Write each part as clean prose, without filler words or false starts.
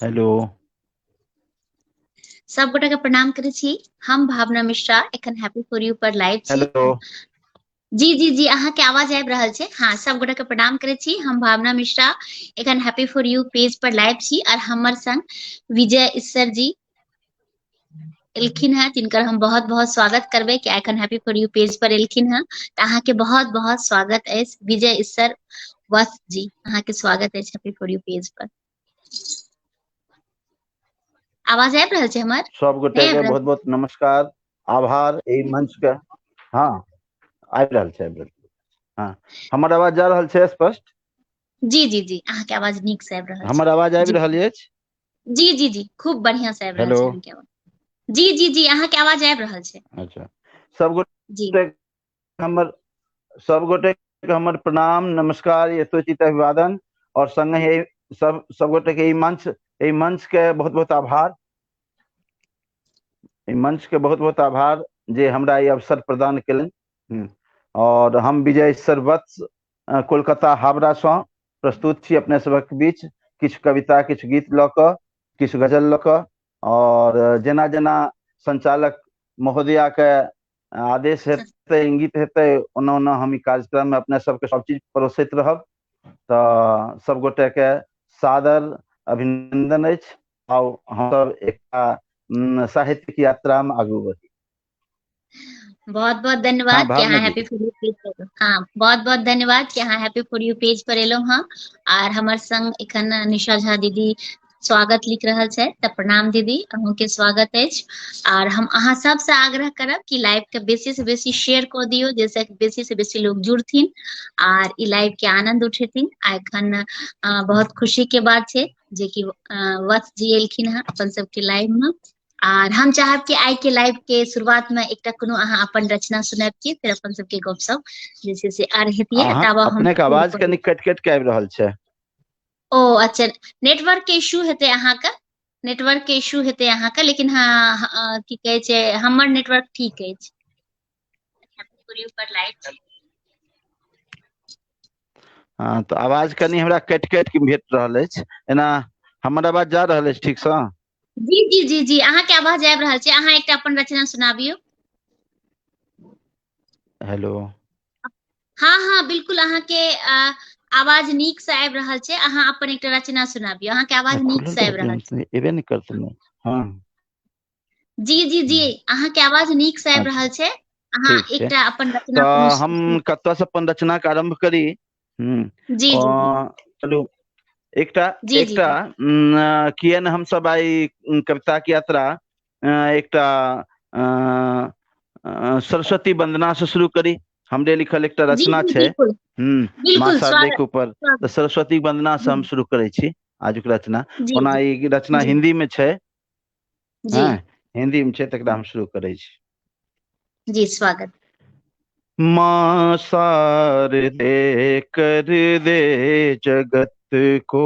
Hello. सब गोटा के प्रणाम करे छी। हम भावना मिश्रा एखन हैप्पी फॉर यू पर लाइव छी। हेलो। जी जी जी, अहाँ के आवाज आबि रहल छै। हाँ, सब गोटा के प्रणाम करे छी। हम भावना मिश्रा एखन हैप्पी फॉर यू पेज पर लाइव छी और हमर संग विजय ईसर जी एलखिन हैं, जिनकर हम बहुत बहुत स्वागत करबे कि एखन हैप्पी फॉर यू पेज पर एलखिन हैं। तो अहाँ के बहुत बहुत स्वागत है विजय ईसर वत्स जी, अहाँ के स्वागत है हैप्पी फॉर यू पेज पर। आवाज आबि रहल छै हमर? सब गोटे नहीं के आबि रहल? बहुत बहुत नमस्कार, आभार एहि मंच के। हाँ, आबि रहल छै, आबि रहल छै। हाँ, हमर आवाज जा रहल छै स्पष्ट? जी जी जी, अहाँ के आवाज नीक से आबि रहल छै। हमर आवाज आबि जी रहल अछि? जी जी जी, खूब बढ़िया से आबि रहल हेलो। छै अहाँ के आवाज। जी जी जी, अहाँ के आवाज आबि रहल छै। अच्छा, सब जी गोटे हमर सब गोटे के हमर प्रणाम, नमस्कार, यथोचित अभिवादन और संगे सब गोटे के ई मंच के बहुत बहुत आभार। ई मंच के बहुत बहुत आभार जे हमरा ई अवसर प्रदान केलनि। और हम विजय सरवत्स कोलकाता हावड़ा से प्रस्तुत छी अपने सबक बीच किछु कविता, किछु गीत लऽ कऽ, किछु गजल लऽ कऽ। और जेना जेना संचालक महोदया के आदेश हेतै, इंगित हेतै, ओना ओना हम ई कार्यक्रम में अपने सबके सब चीज परोसैत रहब। तऽ सब गोटे के सादर अभिनंदन अछि। आउ हमसब एकटा साहित्यिक यात्रा में आगू बढ़ी। बहुत बहुत हाँ धन्यवाद कि भावना अहाँ जी। हैप्पी फॉर यू पेज पर। हाँ, बहुत बहुत धन्यवाद कि अहाँ हैप्पी फॉर यू पेज पर एलहुं हाँ। और हमर संग एखन निशा झा दीदी स्वागत लिख रहल छै। तऽ प्रणाम दीदी, अहूँ के स्वागत अछि। और हम अहाँ सब से आग्रह करब कि लाइव के बेसी से बेसी शेयर कऽ दियौ, जैसे बेसी से बेसी लोग जुड़थिन और ई लाइव के आनंद उठेथिन। आ एखन बहुत खुशी के बात छै जे कि वत्स जी एलखिन हैं अपन सबके लाइव में। और हम चाहब कि आइ के लाइव के शुरुआत में एकटा कोनो अहाँ अपन रचना सुनाब की, फिर अपन सबके गपशप जे छै से आर हेतियै। अहाँ ताबा हम अपने के आवाज कनि कटि कटि के आबि रहल छै। ओ अच्छा, नेटवर्क के इशू हेतै अहाँके। नेटवर्क के इशू हेतै अहाँके, लेकिन हाँ की कहै छै, हमर नेटवर्क ठीक अछि। पर लाइव छी। हाँ, तो आवाज कनि हमरा कटि कटि के भेट रहल अछि। एना हमर आवाज जा रहल अछि ठीक सँ? जी जी जी जी, अहाँ के आवाज आबि रहल छै। अहाँ एकटा अपन रचना सुनाबियौ। हेलो। हाँ हाँ बिल्कुल, अहाँ के आवाज नीक से आबि रहल छै। अहाँ अपन एकटा रचना सुनाबियौ, अहाँ के आवाज नीक खुलल से आबि रहतै रहल हम छै। एबे नहीं करतै ने। हाँ। जी जी जी, अहाँ के आवाज नीक से आबि अच्छा, रहल छै। अहाँ ठीक छै। एकटा अपन रचना कोनो तऽ हम कतऽ से अपन रचना के आरंभ करी? जी जी जी चलू, एकटा जी जी एकटा जी किएन हमसब आई कविता के यात्रा एकटा सरस्वती वंदना से शुरू करी। हमरे लिखल एकटा जी रचना जी छै बिल्कुल माँ बिल्कुल, शारदे स्वागत के ऊपर। तऽ स्वागत। सरस्वती वंदना से जी हम शुरू करै छी आजुक रचना। जी ओना जी ई रचना जी हिंदी में छै। जी हाँ, हिंदी में छै, तकरा हम शुरू करै छी। जी स्वागत। माँ शारदे कर दे जगत को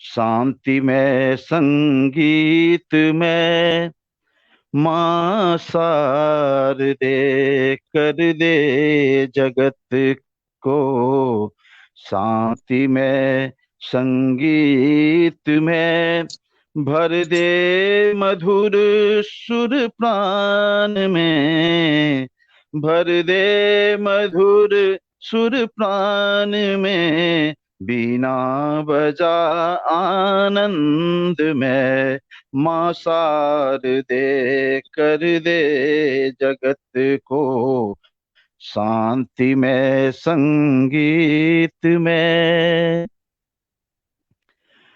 शांति में संगीत में। माँ शारदे कर दे जगत को शांति में संगीत में। भर दे मधुर सुर प्राण में। भर दे मधुर सुर प्राण में। बीना बजा आनंद में। माँ शारदे कर दे जगत को शांति में संगीत में।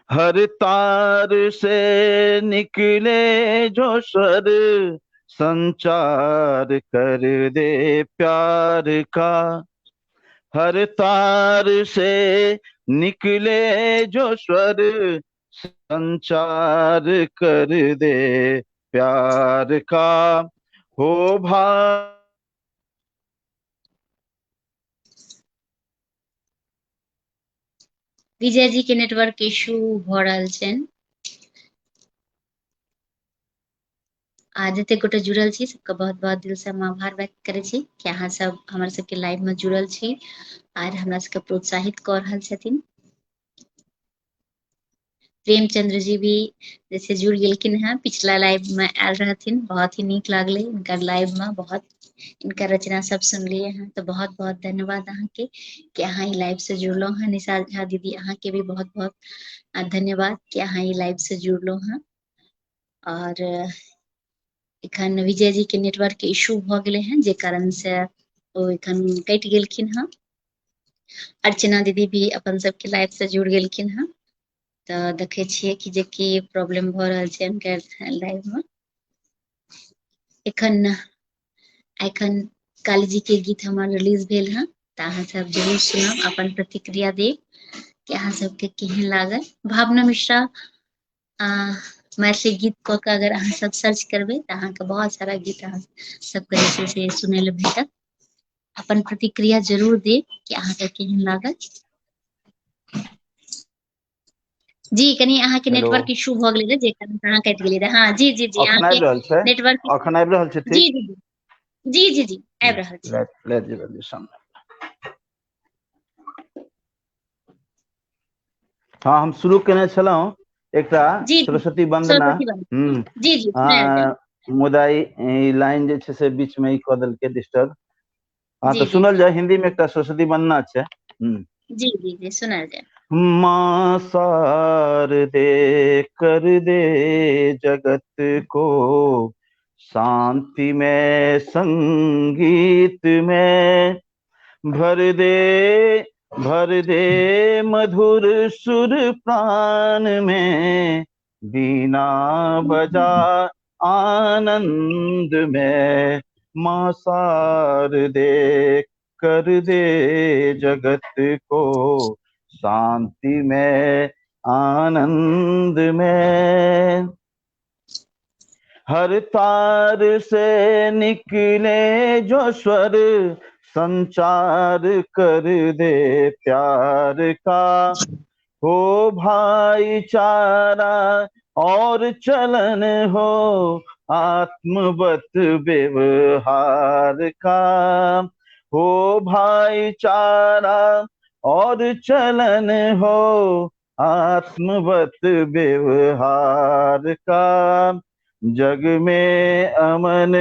हर तार से निकले जो स्वर संचार कर दे प्यार का। हर तार से निकले जो स्वर संचार कर दे प्यार का। हो भा विजय जी के नेटवर्क इशू भऽ रहल छनि। आ जते गोटे जुड़ल छी सबके बहुत बहुत दिल से हम आभार व्यक्त करे छी कि अहाँ सब हमर सबके लाइव में जुड़ल छी आर हमरा सबके प्रोत्साहित कऽ रहल छथिन। प्रेमचंद्र जी भी जैसे जुड़ गेलखिन हैं, पिछला लाइव में आयल रहथिन, बहुत ही नीक लागले इनकर लाइव में, बहुत इनकर रचना सब सुनलिए हैं। तो बहुत बहुत धन्यवाद अहाँ के कि अहाँ ई लाइव से जुड़लो हैं। निशा झा दीदी अहाँ के भी बहुत बहुत धन्यवाद कि अहाँ ई लाइव से जुड़लो हैं। और एखन विजय जी के नेटवर्क के इशू भ गेले हैं, जे कारण से ओ एखन कटि गेलखिन हैं। अर्चना दीदी भी अपन सबके लाइव से जुड़ गेलखिन हैं। तो देखे छियै कि जे की प्रॉब्लम भ रहल छै हुनकर लाइव में। एखन काली जी के गीत हमार रिलीज भेल हैं, तो अहाँ सब जरूर सुनब, अपन प्रतिक्रिया देब कि अहाँ सबके केहन लागल। भावना मिश्रा मैथिली गीत कऽ के अगर अहाँ सब सर्च करबै तऽ अहाँके बहुत सारा गीत अहाँ सबके जे छै से सुनै लए भेटत। अपन प्रतिक्रिया जरूर देब कि अहाँके केहन लागल। जी कनी अहाँ के हेलो, नेटवर्क इशू भ गेलै, जे कारण अहाँ कटि गेलियै रहे। हाँ जी जी जी, अहाँ अखन के आबि रहल छै? नेटवर्क अखन आबि रहल छै जी ठीक? जी जी जी जी आबि रहल छै। let जल्दी सामने। हाँ, हम शुरू केने छलहुँ एकटा जी जी सरस्वती वंदना। सरस्वती बंदना जी जी सुनायल जाय। मुदा ई लाइन जे छै से बीच में ई कऽ देलकै डिस्टर्ब। हाँ जी तो जी सुनल जाए, हिंदी में एकटा सरस्वती वंदना छै। जी जी जी सुनायल जाय। माँ शारदे कर दे जगत को शांति में संगीत में, भर दे मधुर सुर प्राण में, बीना बजा आनंद में। माँ शारदे कर दे जगत को शांति में आनंद में। हर तार से निकले जो स्वर संचार कर दे प्यार का, हो भाईचारा और चलन हो आत्मवत व्यवहार का, हो भाईचारा और चलन हो आत्मवत व्यवहार का। जग में अमन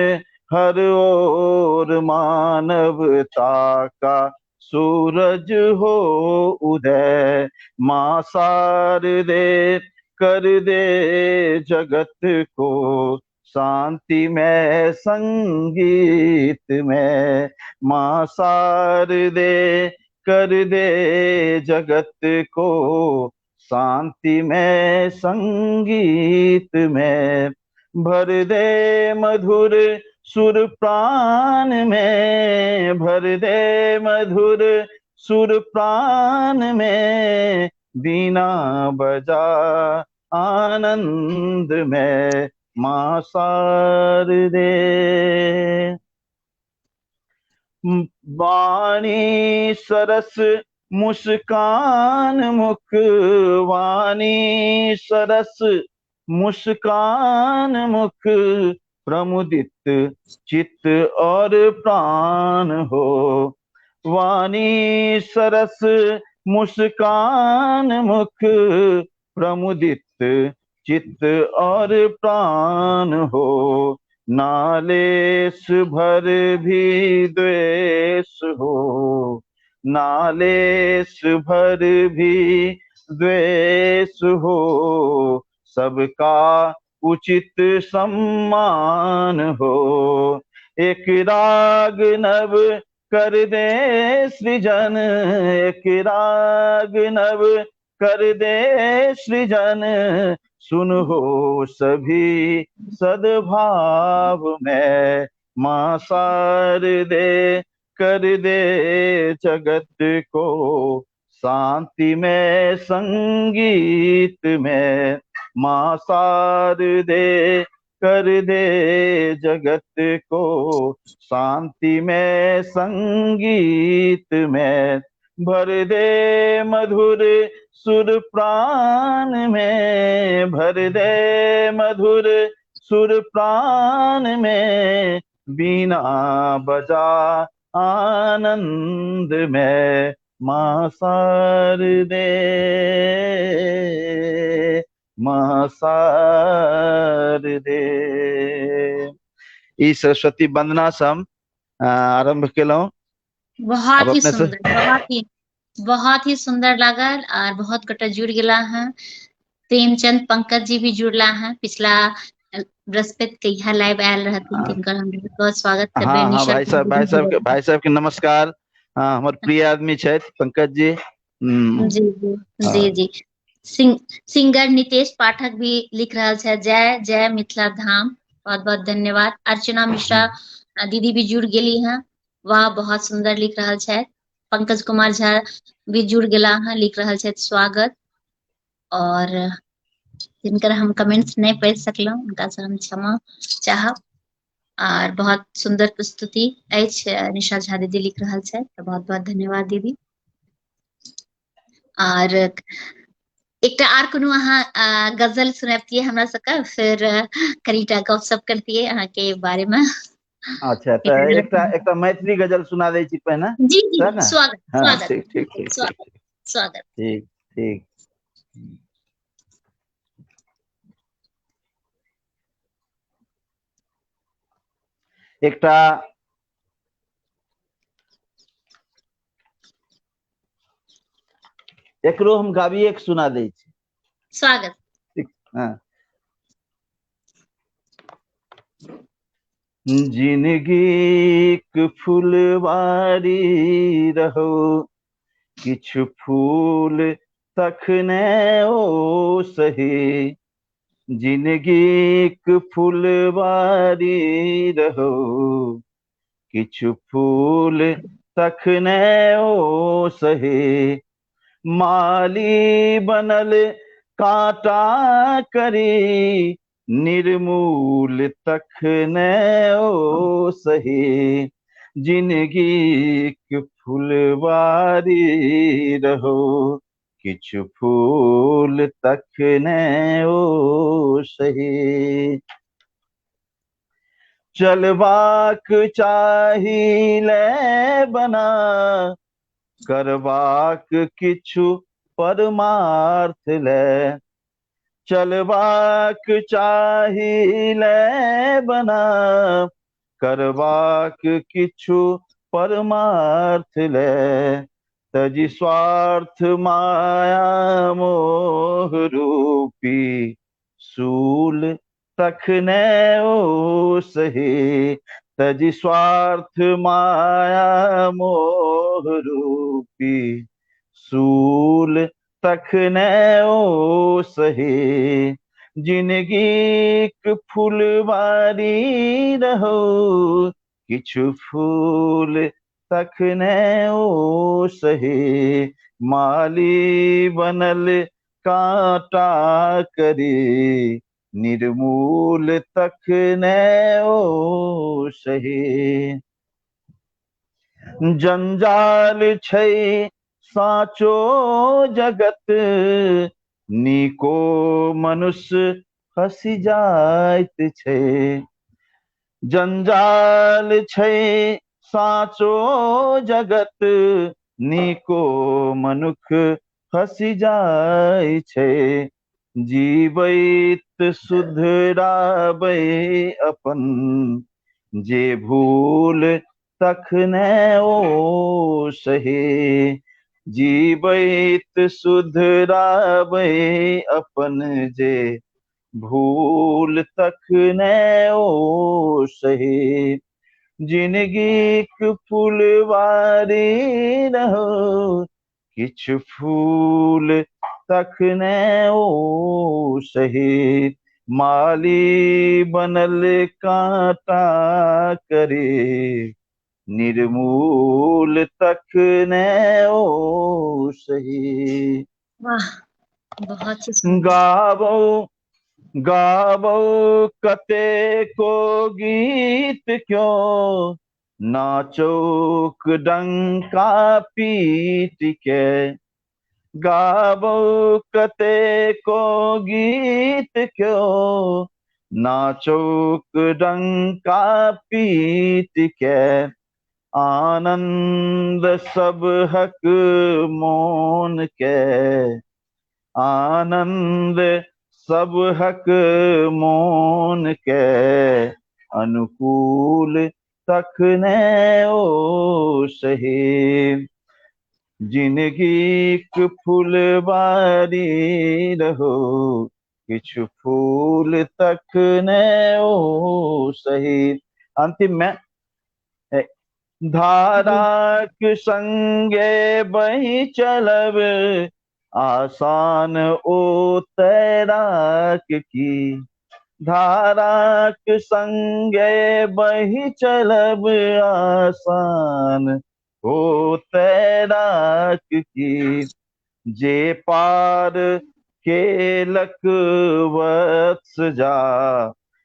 हर ओर मानवता का सूरज हो उदय। माँ शारदे कर दे जगत को शांति में संगीत में। माँ शारदे कर दे जगत को शांति में संगीत में। भर दे मधुर सुर प्राण में, भर दे मधुर सुर प्राण में, बीना बजा आनंद में। माँ शारदे। वाणी सरस मुस्कान मुख, वाणी सरस मुस्कान मुख, प्रमुदित चित्त और प्राण हो। वाणी सरस मुस्कान मुख, प्रमुदित चित्त और प्राण हो। नालेश भर भी द्वेष हो, नालेश भर भी द्वेष हो, सबका उचित सम्मान हो। एक राग नव कर दे सृजन, एक राग नव कर दे सृजन, सुन हो सभी सद्भाव में। माँ शारदे कर दे जगत को शांति में संगीत में। माँ शारदे कर दे जगत को शांति में संगीत में। भर दे मधुर सुर प्राण में, भर दे मधुर सुर प्राण में, बीना बजा आनंद में। माँ शारदे शारदे। ई सरस्वती वंदना से हम आरंभ केलहुँ। अब बहुत ही अपने से सुंदर, बहुत ही सुंदर लागल और बहुत गोटा जुड़ गेला हैं। प्रेमचंद पंकज जी भी जुड़ला हैं, पिछला बृहस्पति के यहाँ लाइव आयल रहथिन, तिनकर हम बहुत बहुत स्वागत करबे। हाँ हाँ निशा भाई साहब के नमस्कार। हाँ, हमारे प्रिय आदमी छथि पंकज जी। जी जी जी हाँ, जी। सिंगर नितेश पाठक भी लिख रहा है, जय जय मिथिला धाम। बहुत बहुत धन्यवाद। अर्चना मिश्रा दीदी भी जुड़ गेली हैं, वह बहुत सुंदर लिख रहा है। पंकज कुमार झा भी जुड़ गेला हैं, लिख रहा है स्वागत। और जिनकर हम कमेंट्स नहीं पढ़ सकलहुँ हुनका से हम क्षमा चाहब। और बहुत सुंदर प्रस्तुति अछि, निशा झा दीदी लिख रहा है, तो बहुत बहुत धन्यवाद दीदी। और एकटा आर कोनो अहाँ गजल सुनबतियै हमरा सबके, फिर कनीटा गपशप करतियै अहाँ के बारे में। अच्छा, तो एकटा मैथिली गजल सुना दै छी पहिने, जी जी, सर ने? स्वागत हाँ, स्वागत ठीक ठीक ठीक ठीक स्वागत स्वागत। ठीक ठीक। एकटा एकरो हम गाबिए के सुना दै छी। स्वागत। ठीक, हाँ। जिनगीक फुलवारी रहो, किछु फूल तखने ओ सही। जिनगीक फुलवारी रहो, किछु फूल तखने ओ सही। माली बनल कांटा करी, निर्मूल तखने ओ सही। जिनगीक फुलवारी रहो, किछु फूल तखने ओ सही। चलबाक चाहिले बना, करबाक किछु परमार्थ ले। चलबाक चाहिले बना, करबाक किछु परमार्थ ले। तजी स्वार्थ माया मोह रूपी, सूल तखने ओ सही। तजी स्वार्थ माया मोह रूपी, सूल तखने ओ सही। जिनगीक फुलवारी रहो, किछु फूल तखने ओ सही। माली बनल कांटा करी, निर्मूल तखने ओ सही। जंजाल छै साचो जगत, नीको मनुष्य फंसी जाइत छै। जंजाल छै साचो जगत, नीको मनुख फंसी जाय छै। जीवैत सुधराबै अपन, जे भूल तखने ओ सही। जीवैत सुधराबै अपन, जे भूल तखने ओ सही। जिनगीक फुलवारी रहो, किछु फूल तखने ओ सही। माली बनल कांटा करे, निर्मूल तखने ओ सही। वाह, बहुत ही सुंदर। गाबो गाबो कतेको गीत क्यों, नाचौक डंका पीट के। गाबो कतेको गीत क्यों, नाचौक डंका पीट के। आनंद सब हक मोन के, आनंद सब हक मोन के अनुकूल तखने ओ सही। जिंदगी फुलबारी रहो किछु फूल तखने ओ सही। अंतिम में धाराक संगे बही चलब आसान ओ तैराक की। धाराक संगे बही चलब आसान ओ तैराक की। जे पार केलक वत्स जा,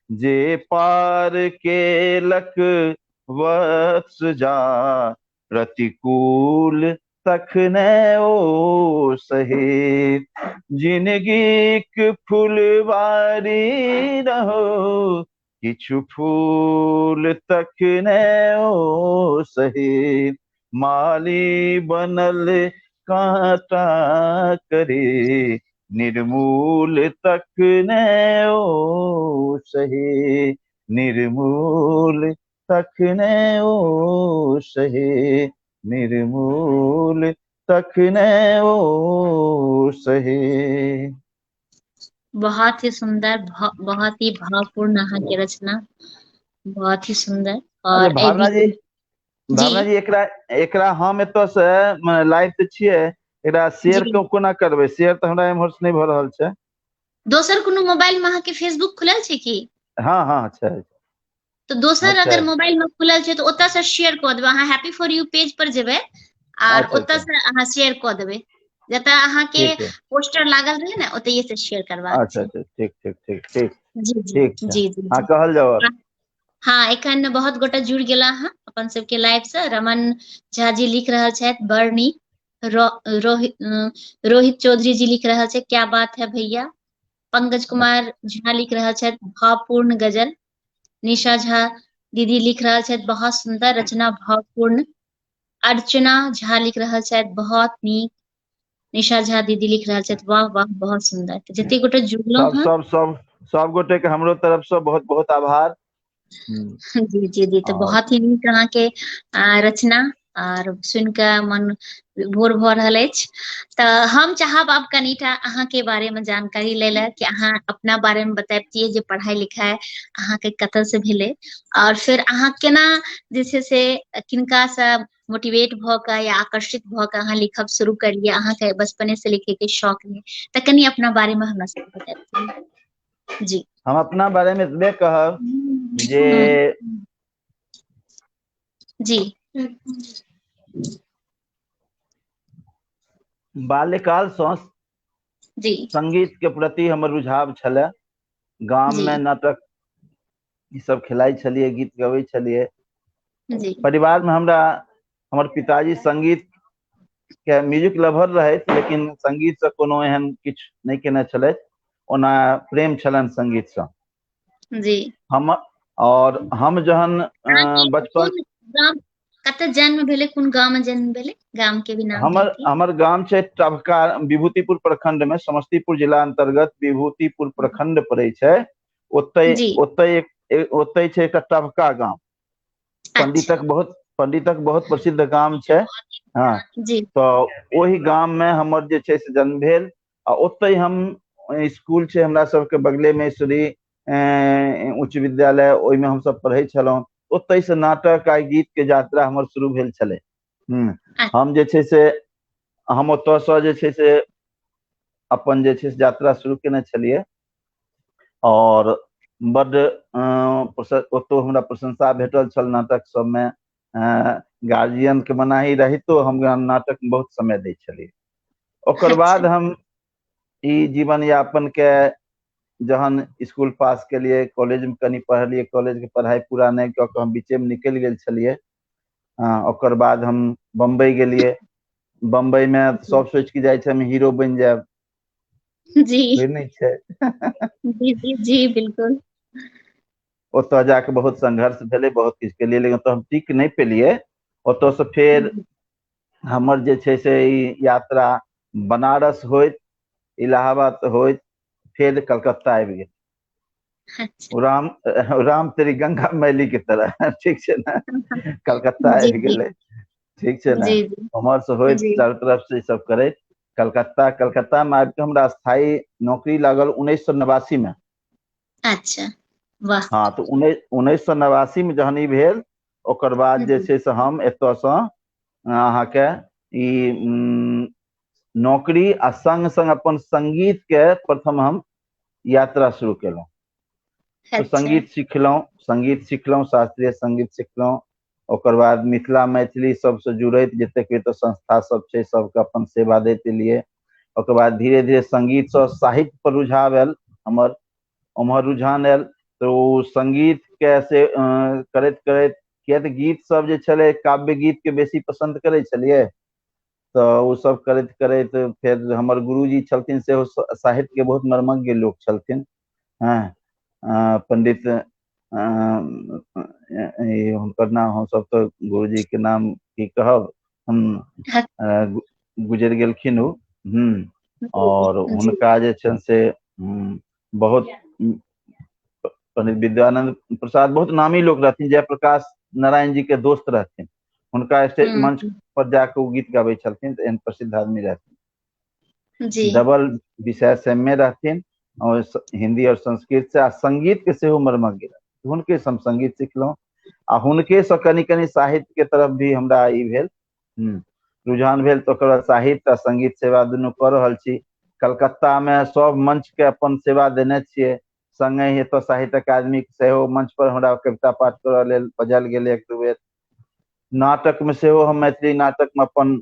जे पार केलक वत्स जा, प्रतिकूल तखने ओ सही। जिंदगी फुलवारी रहो किछु फूल तखने ओ सही। माली बनल कांटा करे निर्मूल तखने ओ सही। निर्मूल तखने ओ सही। निर्मूल तखने ओ सही। बहुत ही सुंदर, बहुत ही भावपूर्ण अहाँ के रचना, बहुत ही सुंदर। अच्छा और भावना जी, जी भावना जी एकरा एकरा हम एतऽ से लाइव तऽ छियै, एकरा शेयर जी कोना करबै? शेयर तऽ हमरा एम्हर से नहि भऽ रहल छै। दोसर कोनो मोबाइल में अहाँ के फेसबुक खुलल छै की? हाँ हाँ छै। तो दोसर अच्छा अगर मोबाइल में खुलल छै तो ओतऽ से शेयर कऽ देबै। अहाँ हैप्पी फॉर यू पेज पर जेबै आर अच्छा ओतऽ अच्छा से अहाँ शेयर कऽ देबै। जतऽ अहाँ के ठीक है। पोस्टर लागल रहे ने ओतहिये से शेयर करबाक अच्छा छै। अच्छा ठीक ठीक ठीक ठीक जी जी ठीक छै। जी जी हाँ जी कहल जाओ। हाँ, एखन बहुत गोटा जुड़ गेला हँ अपन सबके लाइव से। रमन झा जी लिख रहल छथि बड़ नीक। रोहित चौधरी जी लिख रहल छै क्या बात है भैया। पंकज कुमार झा लिख रहल छथि भावपूर्ण गजल। निशा झा दीदी लिख रहल छथि बहुत सुंदर रचना, भावपूर्ण। अर्चना झा लिख रहल छथि बहुत नीक। निशा झा दीदी लिख रहल छथि वाह वाह बहुत सुंदर। तऽ जते गोटे जुड़लहुँ सब हँ सब सब सब गोटे के हमरो तरफ से बहुत बहुत आभार। जी जी जी, तो और बहुत ही नीक अहाँके रचना आर सुनि कऽ मन भोर भऽ रहल अछि। तऽ हम चाहब आब कनिटा अहाँके बारेमे जानकारी लै लए कि अहाँ अपना बारेमे बताबितियै जे पढ़ाइ लिखाइ अहाँके कतऽ से भेलै, और फिर अहाँ केना जे छै से किनकासँ मोटिवेट भऽ कऽ या आकर्षित भऽ कऽ अहाँ लिखब शुरू करलियै। अहाँके बचपने से लिखे के शौक रहै, तऽ कनि अपना बारेमे हमरा सबके बताबितियै। जी हम अपना बारे में इतबे कहब जे जी बाल्यकालसँ जी संगीत के प्रति हमर रुझाव छलै। गाम जी में नाटक ई सब खेलाइ छलियै, गीत गबै छलियै। जी परिवार में हमरा हमर पिताजी संगीत के म्यूजिक लवर रहथि, लेकिन संगीत से कोनो एहन किछु नहि केने छलथि। ओना प्रेम छलनि संगीत से। जी हम और हम जहन अहाँके बचपन, कोन गाम, कतऽ जन्म भेलै, कोन गाँव में जन्म भेलै? गाम के भी नाम हमर कहती। हमर गाम छै टभका, विभूतिपुर प्रखंड में, समस्तीपुर जिला अंतर्गत विभूतिपुर प्रखंड पड़ै छै। ओतै जी ओतै ओतै छै एकटा टभका गाम। अच्छा पंडितक बहुत प्रसिद्ध गाम छै। हाँ, जी तऽ ओहि गाम में हमर जे छै से जन्म भेल। आ ओतै हम स्कूल छै हमरा सबके बगले में, श्री उच्च विद्यालय, ओहिमे हमसब पढ़ै छलहुँ। ओतै से नाटक आ गीत के यात्रा हमर शुरू भेल छलै। हम जे छै से हम ओतऽसँ जे छै से अपन जे छै से यात्रा शुरू केने छलियै। और बड्ड ओतौ हमरा प्रशंसा भेटल छल नाटक सबमे। गार्जियन के मनाही रहितो हम नाटक में बहुत समय दै छलियै। ओकर अच्छा बाद हम ई जीवन यापन के जहन स्कूल पास केलियै, कॉलेज में कनि पढ़लियै, कॉलेज के पढ़ाई पूरा नहि कऽ कऽ हम बीचे में निकलि गेल छलियै। ओकर बाद हम बम्बई गेलियै। बम्बई में सब सोचि के जाइ छै हम हीरो बनि जायब, जी होइ नहि छै। जी जी जी बिल्कुल। ओतऽ जाके बहुत संघर्ष भेलै, बहुत किछु केलियै, लेकिन ओतऽ हम टिक नहि पेलियै। ओतऽ से फेर हमर जे छै से ई यात्रा बनारस होइत, इलाहाबाद होइत, फिर कलकत्ता आबि गेल। अच्छा। राम राम तेरी गंगा मैली के तरह ठीक छै ना, कलकत्ता जी आबि जी गेलै, ठीक छै ना। जी जी उम्हर से होइत जी। चारू तरफ से ई सब करैत कलकत्ता में आबि के हमरा स्थायी नौकरी लागल 1989 में। अच्छा, वाह। हाँ, तो 1989 में जहन ई भेल, ओकर बाद जे जी छै से हम एतऽ सँ अहाँके ई नौकरी आ संग संग अपन संगीत के प्रथम हम यात्रा शुरू केलहुँ। तो अच्छा। संगीत सिखलहुँ, शास्त्रीय संगीत सिखलहुँ। ओकर बाद मिथिला मैथिली सबसे जुड़ैत जतेक भी तो संस्था सब छै सबके अपन सेवा दैत एलियै। ओकर बाद धीरे धीरे संगीत से साहित्य पर रुझाव आयल, हमर उम्हर रुझान आयल। तो संगीत के से करैत करैत, किया तऽ गीत सब जे छलै काव्य गीत के बेसी पसंद करै छलियै, तो ओ सब करैत करैत फिर हमर गुरुजी छलथिन से साहित्य के बहुत मर्मज्ञ लोक छलथिन। हाँ, पंडित हुनकर नाम हमसब तो गुरुजी के नाम की कहब, हम गुजरि गेलखिन ओ। और जी हुनका जे छनि से बहुत पंडित विद्यानंद प्रसाद बहुत नामी लोग रहथिन, जयप्रकाश नारायण जी के दोस्त रहथिन। हुनका स्टेज मंच पर जाके वो गीत गाबै छलथिन, तो एहन प्रसिद्ध आदमी रहथिन। जी डबल विषय सेम में रहथिन, और हिंदी और संस्कृत से, आ संगीत के सेहो मर्मज्ञ रहथिन। हुनके से हम संगीत सिखलहुँ, आ हुनके से कनि कनि साहित्य के तरफ भी हमरा ई भेल रुझान भेल। तो ओकर बाद साहित्य आ संगीत सेवा दुनू कऽ रहल छी। कलकत्ता में सब मंच के अपन सेवा देने छियै। संगे ही एतऽ साहित्य अकादमी सेहो मंच पर हमरा कविता पाठ करऽ लेल बजायल गेल एक दू बेर। नाटक में सेहो हम मैथिली नाटक में अपन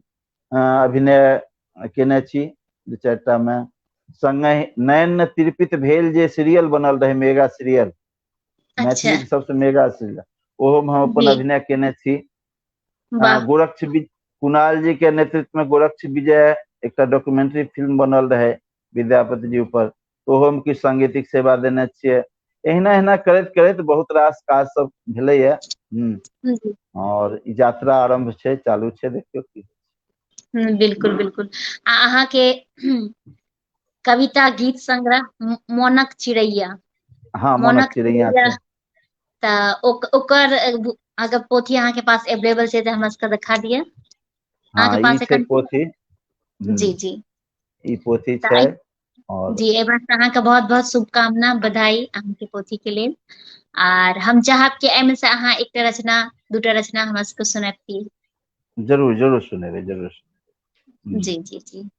अभिनय केने छी दू चारिटा में। संगे नयन तिरपित भेल जे सीरियल बनल रहे, मेगा सीरियल, अच्छा। मैथिली के सबसे मेगा सीरियल, ओहो में हम अपन जी, अभिनय केने छी। वाह। कुणाल जी के नेतृत्व में गोरक्ष विजय एक डॉक्यूमेंट्री फिल्म बनल रहे विद्यापति जी ऊपर, ओहो में किछु सांगीतिक सेवा देने छियै। एहिना एहिना करैत करैत बहुत रास काज सब भेलैया। जी। और ई यात्रा आरंभ छै, चालू छै, देखियौ की। बिल्कुल बिल्कुल। अहाँ के कविता गीत संग्रह मोनक चिड़ैया, हाँ, मोनक चिड़ैया छै। ओकर अगर पोथी अहाँ के पास अवेलेबल छै तऽ हमरा सबके देखा दिअ। अहाँ के हाँ, ई पास छै एखन पोथी। जी जी। ई पोथी छै। तऽ और जी, एहि बार अहाँ के बहुत बहुत शुभकामना, बधाई अहाँ के पोथी के लेल। आर हम चाहब कि एहिमे से अहाँ एकटा रचना, दूटा रचना हमरा सबके सुनैबतियै। जरूर जरूर सुनेबै, जरूर। जी जी जी।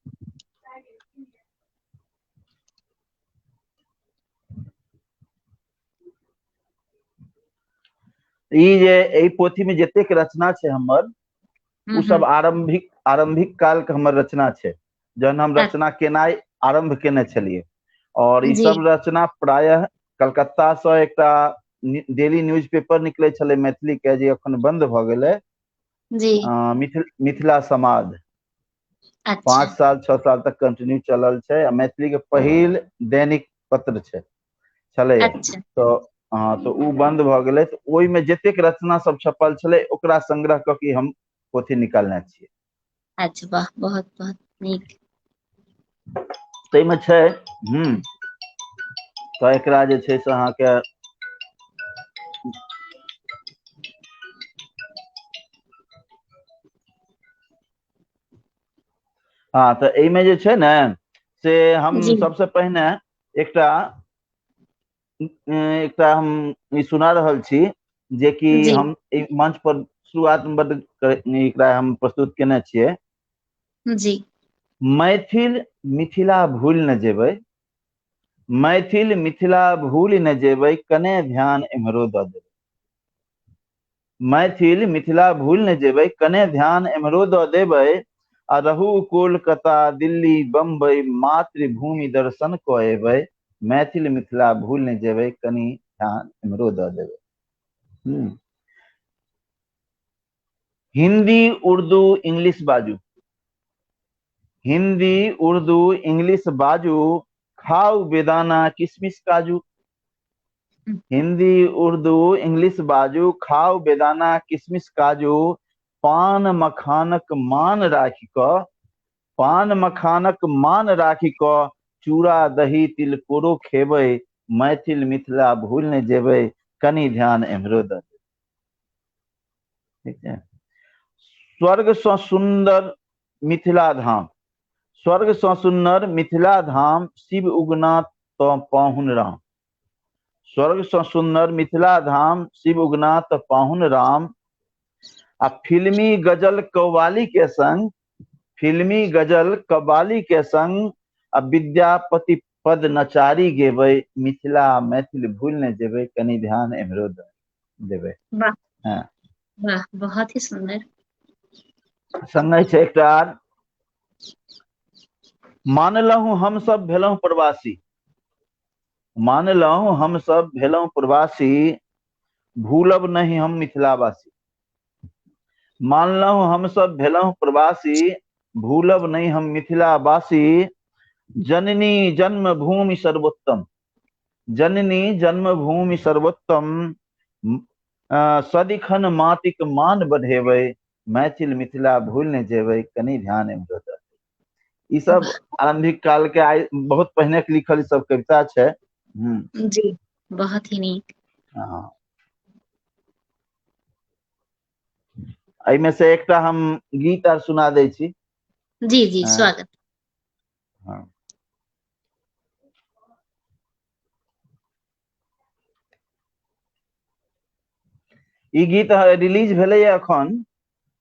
ई जे एहि पोथी में जतेक रचना छै हमर, उ सब आरंभिक काल के हमर रचना छै, जहन हम रचना केनाइ आरंभ केने छलियै। और ई जी सब रचना प्रायः कलकत्ता से एकटा डेली न्यूज़पेपर निकलै छलै मैथिली के, जे अखन बंद भऽ गेलै, जी। मिथिला समाद। अच्छा 5 साल 6 साल तक कंटिन्यू चलल छै, आ मैथिली के पहिल दैनिक पत्र छै, छलैया। अच्छा तो हाँ, तो उ बंद भऽ गेलै। तो ओहि में जतेक रचना सब छपल छलै, ओकरा संग्रह कऽ के हम पोथी निकालने छियै। अच्छा, वाह, बहुत बहुत नीक। ताहिमे छै तो एकरा जे छै से अहाँके हाँ, तो एहिमे जे छै ने से हम जी सबसे पहिने एकटा हम ई सुना रहल छी, जे कि जी हम मंच पर शुरुआत में बड्ड एकरा हम प्रस्तुत केने छियै। जी। मैथिल मिथिला भूलि न जेबै, मैथिल मिथिला भूलि न जेबै, कने ध्यान एम्हरो दऽ देबै। मैथिल मिथिला भूलि न जेबै, कने ध्यान एम्हरो दऽ देबै। आ रहू कोलकाता दिल्ली बम्बई, मातृभूमि दर्शन कऽ एबै। मैथिल मिथिला भूलि न जेबै, कनि ध्यान एम्हरो दऽ देबै। हिंदी उर्दू इंग्लिश बाजू, हिंदी उर्दू इंग्लिश बाजू, खाउ बेदाना किशमिश काजू। हिंदी उर्दू इंग्लिश बाजू, खाउ बेदाना किशमिश काजू। पान मखानक मान राखि कऽ, पान मखानक मान राखि कऽ, चूड़ा दही तिलकोरो खेबै, मैथिल मिथिला भूल न जेबै, कनि ध्यान एम्हरो द। ठीक है। स्वर्ग सँ सुंदर मिथिला धाम, स्वर्ग सँ सुंदर मिथिला धाम, शिव उगना तो पाहुन राम। स्वर्ग सँ सुंदर मिथिला धाम, शिव उगना तो पाहुन राम। आ फिल्मी गजल कव्वाली के संग, फिल्मी गजल कव्वाली के संग आ विद्यापति पद नचारी गेबै, मिथिला मैथिल भूल न जेबै, कनि ध्यान एम्हरो देबै। वाह हाँ। वाह, बहुत ही सुंदर। संगे छै एकटा आर, मानलहुँ हम सब भेलहुँ प्रवासी, मानलहुँ हम सब भेलहुँ प्रवासी, भूलब नहीं हम मिथिलावासी। मानलहुँ हम सब भेलहुँ प्रवासी, भूलब नहीं हम मिथिलावासी। जननी जन्मभूमि सर्वोत्तम, जननी जन्मभूमि सर्वोत्तम, सदिखन माटिक मान बढ़ेबै, मैथिल मिथिला भूल न जेबै, कनि ध्यान एम्हरो द। ई सब आरंभिक काल के, आइ बहुत पहिने के लिखल सब कविता छै। जी, बहुत ही नीक। हाँ। एहिमे से एकटा हम गीत आर सुना दै छी। जी जी, स्वागत। हाँ। ई गीत रिलीज भेलै एखन,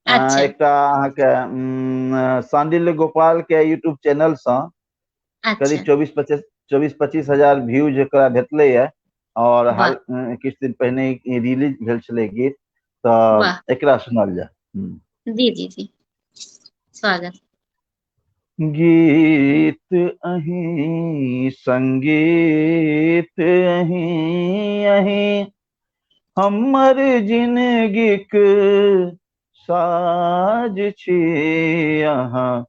अच्छा एकटा अहाँके सांडिल्य गोपाल के यूट्यूब चैनल से अच्छा, करीब 24-25 हजार व्यूज एकरा भेटलै है, और वाह हाल किछु दिन पहिने रिलीज भेल छलै गीत, तो वाह, एकरा सुनल जाय। जी जी जी, स्वागत। गीत अहीं संगीत अहीं अहीं, हमर जिनगिक साज छी अहाँ,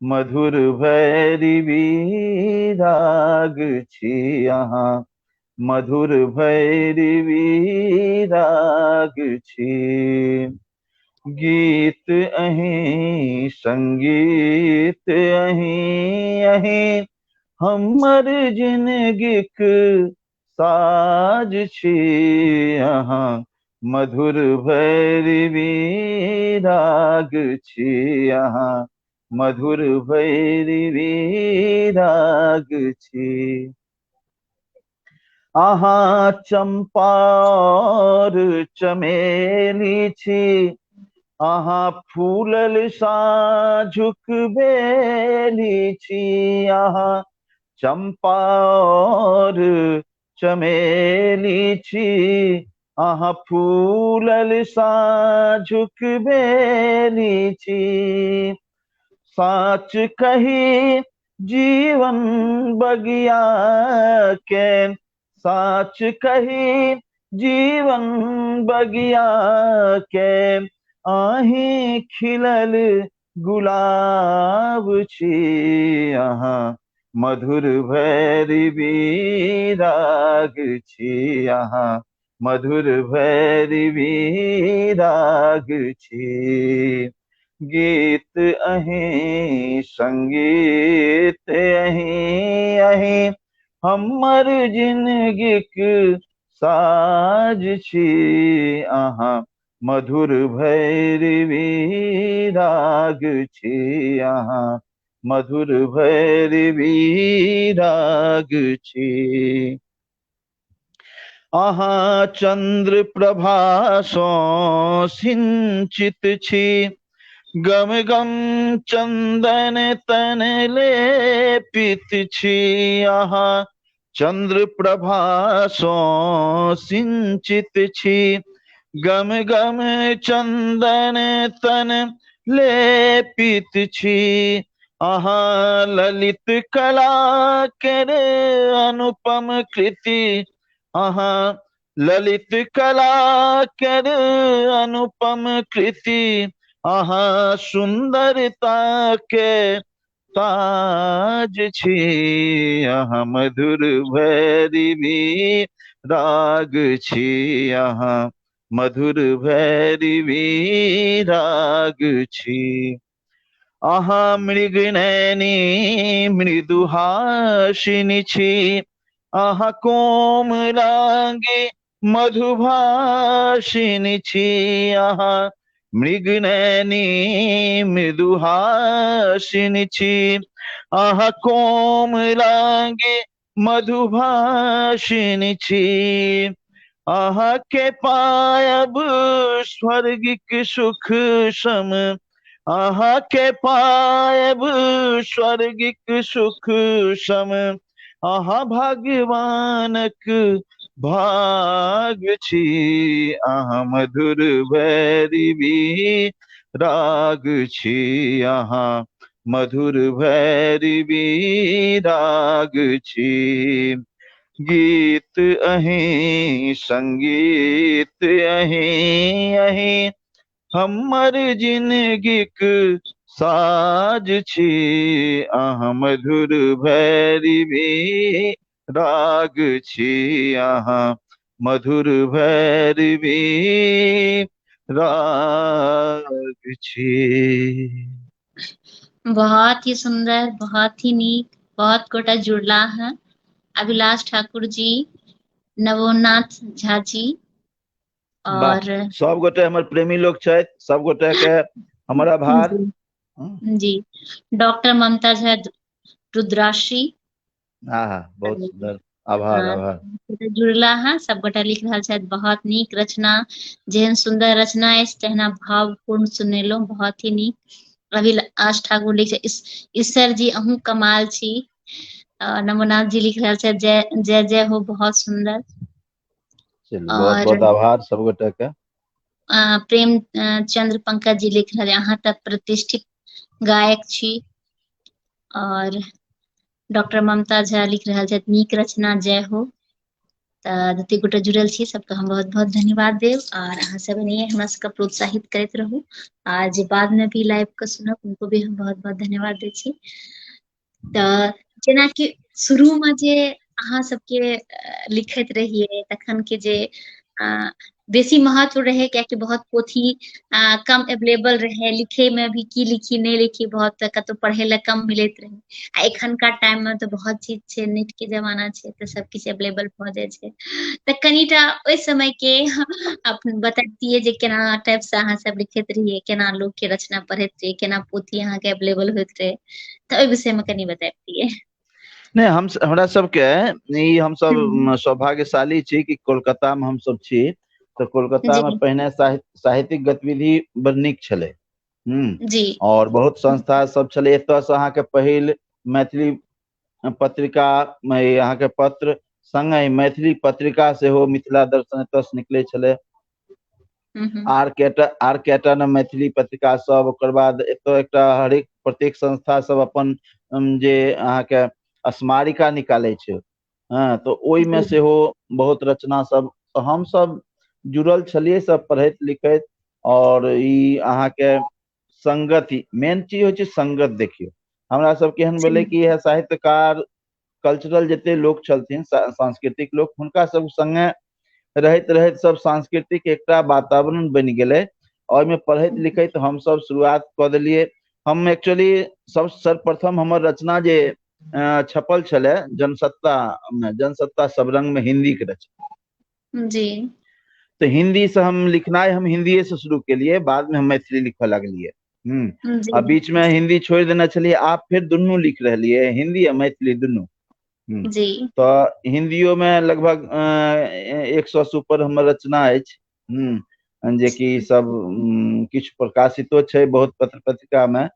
मधुर भैरवी राग छी अहाँ, मधुर भैरवी राग छी। गीत अहीं संगीत अहीं अहीं, हमर जिनगिक साज छी अहाँ, मधुर भैरवी राग छी अहाँ, मधुर भैरवी राग छी। अहाँ चंपा और चमेली छी, अहाँ फूलल साँझुक बेली छी, अहाँ चंपा और चमेली छी, अहाँ फूलल साँझुक बेली छी। साच कही जीवन बगिया के, साच कही जीवन बगिया के, आही खिलल गुलाब छी अहाँ, मधुर भैरवी राग छी अहाँ, मधुर भैरवी राग छी। गीत अहीं संगीत अहीं अहीं, हमर जिनगिक साज छी अहाँ, मधुर भैरवी राग छी अहाँ, मधुर भैरवी राग छी। अहाँ चंद्र प्रभा सँ सिंचित छी, गम गम चंदन तन लेपित छी, अहाँ चंद्र प्रभा सँ सिंचित छी, गम गम चंदन तन लेपित छी। अहाँ ललित कला केर अनुपम कृति, अहाँ ललित कला केर अनुपम कृति, अहाँ सुंदरता के ताज छी अहाँ, मधुर भैरवी राग छी अहाँ, मधुर भैरवी राग छी। अहाँ मृगनयनी मृदुहासिनी छी, अहाँ कोमलांगी मधुभाषिनी छी, अहाँ मृगनयनी मृदुहासिनी छी, अहाँ कोमलांगी मधुभाषिनी छी, अहाँ के पायब स्वर्गिक सुख सम, अहाँ के पायब स्वर्गिक सुख सम, अहाँ भगवानक भाग छी, अहाँ मधुर भैरवी राग छी, अहाँ मधुर भैरवी राग छी, गीत अहीं संगीत अहीं अहीं हमर जिनगिक साज छी, अहाँ मधुर भैरवी राग छी, अहाँ मधुर भैरवी राग छी। बहुत ही सुंदर, बहुत ही नीक, बहुत गोटा जुड़ला है। अभिलाष ठाकुर जी, नवोन्नाथ झा जी, वाह, और सब गोटे हमर प्रेमी लोग छथि, सब गोटे के हमर आभार। जी, जी, डॉक्टर ममता झा रुद्राशी, हाँ हाँ, बहुत सुंदर, आभार हाँ, आभार। जुड़ला है, सब गोटा लिख रहल छथि बहुत नीक रचना, जेहन सुंदर रचना अछि तेहना भावपूर्ण सुनेलहुँ, बहुत ही नीक। अभिलाष ठाकुर लिख ईश्वर जी अहूँ कमाल छी। नमोनाथ जी लिख रहल छथि जय जय जय हो, बहुत सुंदर। चलू, बहुत और बहुत आभार सब गोटे के। प्रेम चंद्र पंकज जी लिख रहल अहाँ तक प्रतिष्ठित गायक छी। और डॉक्टर ममता झा लिख रहल छथि नीक रचना, जय हो। जते गोटे जुड़ल छी सबके हम बहुत बहुत धन्यवाद देव, और अहाँ सब एनाहिए हमरा सबके प्रोत्साहित करैत रहू, आ जे बाद में भी लाइव के सुनब उनको भी हम बहुत बहुत धन्यवाद दै छी। तऽ जेनाकि शुरू में जे अहाँ सबके लिखैत रहिए तखन के जे बेसी महत्व रहे, कियाकि बहुत पोथी कम अवेलेबल रहे, लिखे में भी की लिखी नहीं लिखी, बहुत कतौ पढ़े ला कम मिलैत रहे। आ एखनका टाइम में तो बहुत चीज छै, नेट के जमाना छै तऽ सब किछु अवेलेबल भऽ जाइ छै। तऽ कनिटा ओहि समय के अपन बतैतियै जे केना टाइप से अहाँ सब लिखैत रहिए, केना लोक के रचना पढ़ैत रहिए, केना पोथी अहाँ के अवेलेबल होइत रहे, तऽ ओहि विषय में कनि बतैतियै। नहीं, हमरा सबके ई हम सब हम्म, सौभाग्यशाली छी कि कोलकाता में हम सब छी, तो कोलकाता में जी पहिने साहित्यिक गतिविधि बड़ नीक छलै। जी और बहुत संस्था सब छलै, एतऽ से अहाँके पहिल मैथिली पत्रिका अहाँके पत्र संगे मैथिली पत्रिका सेहो मिथिला दर्शन एतऽ से निकलै छलै। हम्म, आर केटा ने मैथिली पत्रिका सब, ओकर बाद एतऽ एकटा हरेक प्रत्येक संस्था सब अपन जे अहाँके स्मारिका निकालै छै, हाँ, तो ओहि में जी सेहो बहुत रचना सब, तो हम सब जुड़ल छलिए सब पढ़ैत लिखैत। और ई अहाँके संगति मेन चीज होइ छै, संगत देखियौ हमरा सब केहन भेलै कि यह साहित्यकार कल्चरल जते लोग छलथिन, सांस्कृतिक लोग, हुनका सब संगे रहैत रहैत सब सांस्कृतिक एकटा वातावरण बनि गेलै, और में पढ़ैत लिखैत हम सब शुरुआत कऽ देलिए। हम एक्चुअली सब सर्वप्रथम हमर रचना जे छपल छलै जनसत्ता सबरंग में हिंदी के रचना, जी तो हिंदी से हम लिखनाइ हम हिंदीए से शुरू केलिए, बाद में हम मैथिली लिखऽ लगलिए। जी आ बीच में हिंदी छोड़ देने छलिए, आप फिर दुनू लिख रहिए, हिंदी आ मैथिली दुनू। जी तो हिंदियो में लगभग 100 से ऊपर हमर रचना अछि, जे कि सब किछु प्रकाशितो छै बहुत पत्र पत्रिका में,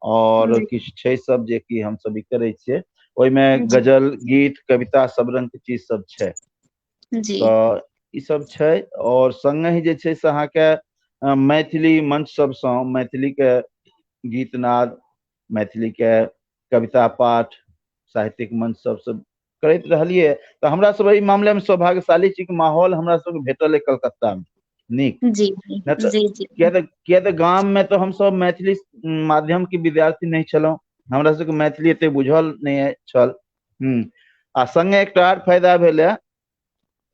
और जी किछु छै सब जे कि हम सब ई करै छियै, ओहिमे जी गजल गीत कविता सब रंग के चीज सब छै। जी तऽ ई सब छै, और संगहि जे छै से अहाँके मैथिली मंच सबसँ मैथिली के गीत नाद, मैथिली के कविता पाठ, साहित्यिक मंच सबसँ करैत रहलिए। तऽ हमरा सब एहि मामले में सौभाग्यशाली छी कि माहौल हमरा सबके भेटल है कलकत्ता में नीक, जी नहि तऽ जी जी किया तऽ गाम में तो हम सब मैथिली माध्यम के विद्यार्थी नहीं छलहुँ, हमरा सबके मैथिली एते बुझल नहीं छल। आ संगे एकटा आर फायदा भेलै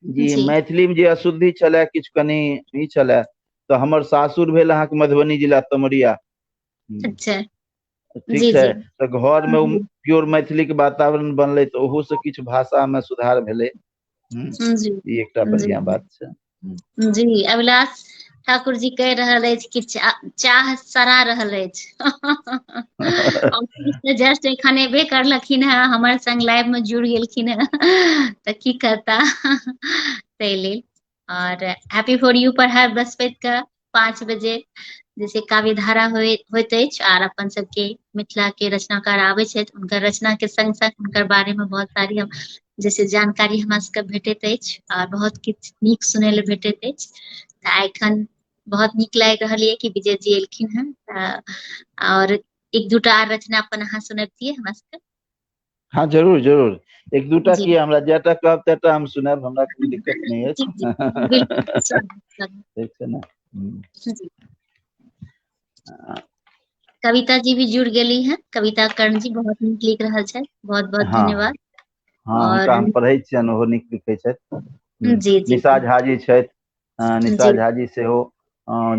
जी, जी मैथिली में जे अशुद्धि छलै किछु कनि ई छलै, तऽ हमर सासुर भेल अहाँके मधुबनी जिला तमरिया। अच्छा ठीक जी छै, जी तऽ घर में जी प्योर मैथिली के वातावरण बनले तऽ ओहो से किछु भाषा में सुधार भेलै। जी ई एकटा जी बढ़िया बात छै। जी अभिलाष ठाकुर जी कहि रहल अछि कि चाह सरा रहल अछि। ऑफिस से जस्ट एखन एबे करलखिन हेँ, हमर संग लाइव में जुड़ गेलखिन हेँ, तऽ की करता ताहि लेल। और हैप्पी फॉर यू पर हर बृहस्पति के 5 बजे जैसे काव्य धारा होइत अछि, आर अपन सबके मिथिला के रचनाकार आबै छथि, हुनकर रचना के संग संग हुनकर बारे में बहुत सारी हम जैसे जानकारी हमरा सबके भेटैत अछि, और बहुत किछु नीक सुनै ले भेटैत अछि। तऽ आइ एखन बहुत नीक लागि रहल ये कि विजय जी एलखिन हेँ, और एक दूटा आर रचना अपन अहाँ सुनबितियै हमरा सबके। हाँ जरूर जरूर, एक दूटा जी की हमरा जेटा कहब तेटा हम सुनाब, हमरा कोई दिक्कत नहीं जी जी अछि। बिल्कुल स्वागत स्वागत। ठीक छै ने। जी कविता जी भी जुड़ गेली हैं, कविता कर्ण जी बहुत नीक लिख रहल छथि, बहुत बहुत हाँ धन्यवाद। हाँ, हुनका और हम पढ़ै छियनि, ओहो नीक लिखै छथि। जी जी निशा जी झा जी छथि, निशा जी झा जी सेहो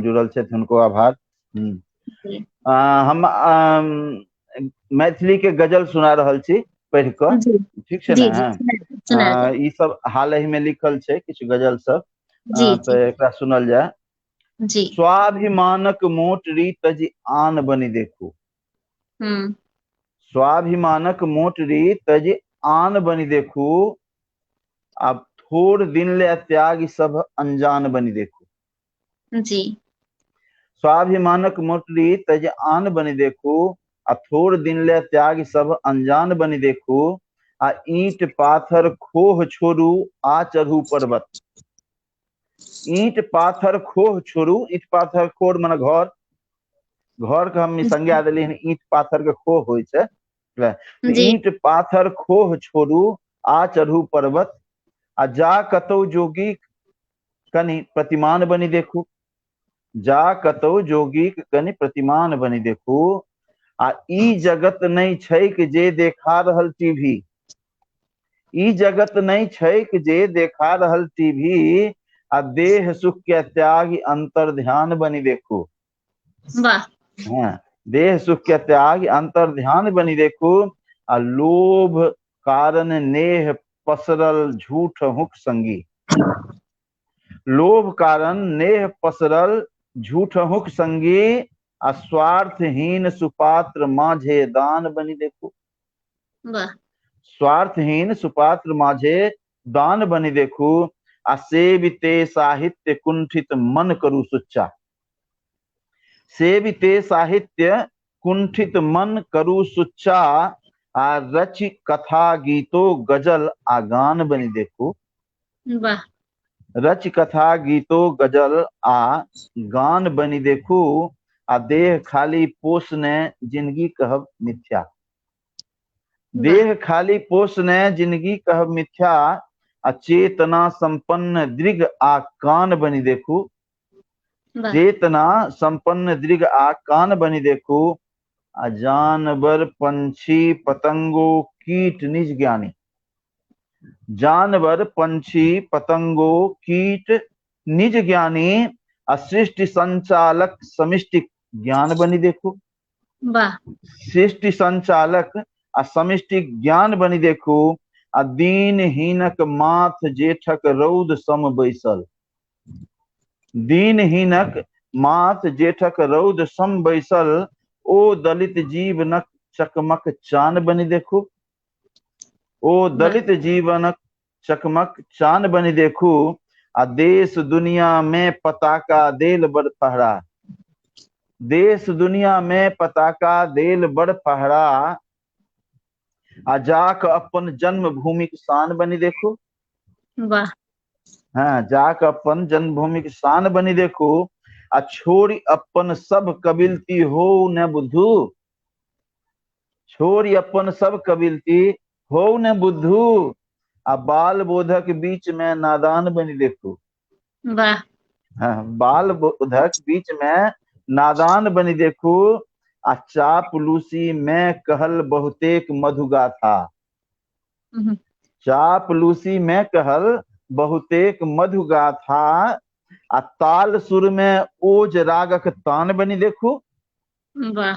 जुड़ल छथि, हुनको आभार। जी हम मैथिली के गजल सुना रहल छी पढ़ि कऽ, जी ठीक छै ने। जी जी सुना जाए। ई सब हाल ही में लिखल छै किछु गजल सब, जी जी तऽ एकरा सुनल जाय। जी स्वाभिमानक मोटरी तजि आन बनि देखू, हम्म स्वाभिमानक मोटरी तजि आन बनि देखू, अब थोड़ दिन ले त्याग सब अनजान बनि देखू। जी स्वाभिमानक मोटरी तज आन बनि देखू, आ थोड़ दिन ले त्याग सब अनजान बनि देखू, आ ईंट पाथर खोह छोड़ू आ चढ़ू पर्वत। ईंट पाथर खोह छोड़ू, ईंट पाथर खोर मने घर, घर के हम संज्ञा देली हन, ईंट पाथर के खोह होइ छै। जी ईंट पाथर खोह छोड़ू आ चढ़ू पर्वत, आ जा कतौ जोगी कनि प्रतिमान बनि देखू, जा कतौ जोगीक कनि प्रतिमान बनि देखू, आ ई जगत नहीं छैक जे देखा रहल टीवी, ई जगत नहीं छैक जे देखा रहल टीवी, आ देह सुख के त्याग अंतर ध्यान बनि देखू। वाह हाँ, देह सुख के त्याग अंतर ध्यान बनि देखू, आ लोभ कारण नेह पसरल झूठ हुक संगी, लोभ कारण नेह पसरल झूठ हुक संगी, आ स्वार्थहीन सुपात्र माझे दान बनि देखू, वाह स्वार्थहीन सुपात्र माझे दान बनि देखू, आ सेविते साहित्य कुंठित मन करू सुच्चा, सेविते साहित्य कुंठित मन करू सुच्चा, आ रचि कथा गीतो गजल आ गान बनि देखू, वाह रच कथा गीतो गजल आ गान बनि देखू, आ देह खाली पोसने जिंदगी कहब मिथ्या, वाह देह खाली पोसने जिंदगी कहब मिथ्या, आ चेतना संपन्न दृग आ कान बनि देखू, वाह चेतना संपन्न दृग आ कान बनि देखू, आ जानवर पंछी पतंगो कीट निज ज्ञानी, जानवर पंछी पतंगो कीट निज ज्ञानी, आ सृष्टि संचालक समिष्टि ज्ञान बनि देखू, वाह सृष्टि संचालक आ समिष्टि ज्ञान बनि देखू, आ दीनहीनक माथ जेठक रौद सम बैसल, दीनहीनक माथ जेठक रौद सम बैसल, ओ दलित जीवनक चकमक चान बनि देखू, ओ वाह दलित जीवनक चकमक चान बनि देखू, आ देश दुनिया में पताका देल बड़ पहरा, देश दुनिया में पताका देल बड़ पहरा, आ जाक अपन जन्म भूमि के शान बनि देखू, वाह हाँ जाक अपन जन्मभूमि के शान बनि देखू, आ छोड़ी अपन सब कबिलती हो न बुद्धू, छोड़ी अपन सब कबिलती हो न बुद्धू, आ बाल बोधक बीच में नादान बनि देखू, वाह हाँ, बाल बोधक बीच में नादान बनि देखू, आ चापलूसी में कहल बहुतेक मधुगाथा, चापलूसी में कहल बहुतेक मधुगाथा, आ ताल सुर में ओज रागक तान बनि देखू, वाह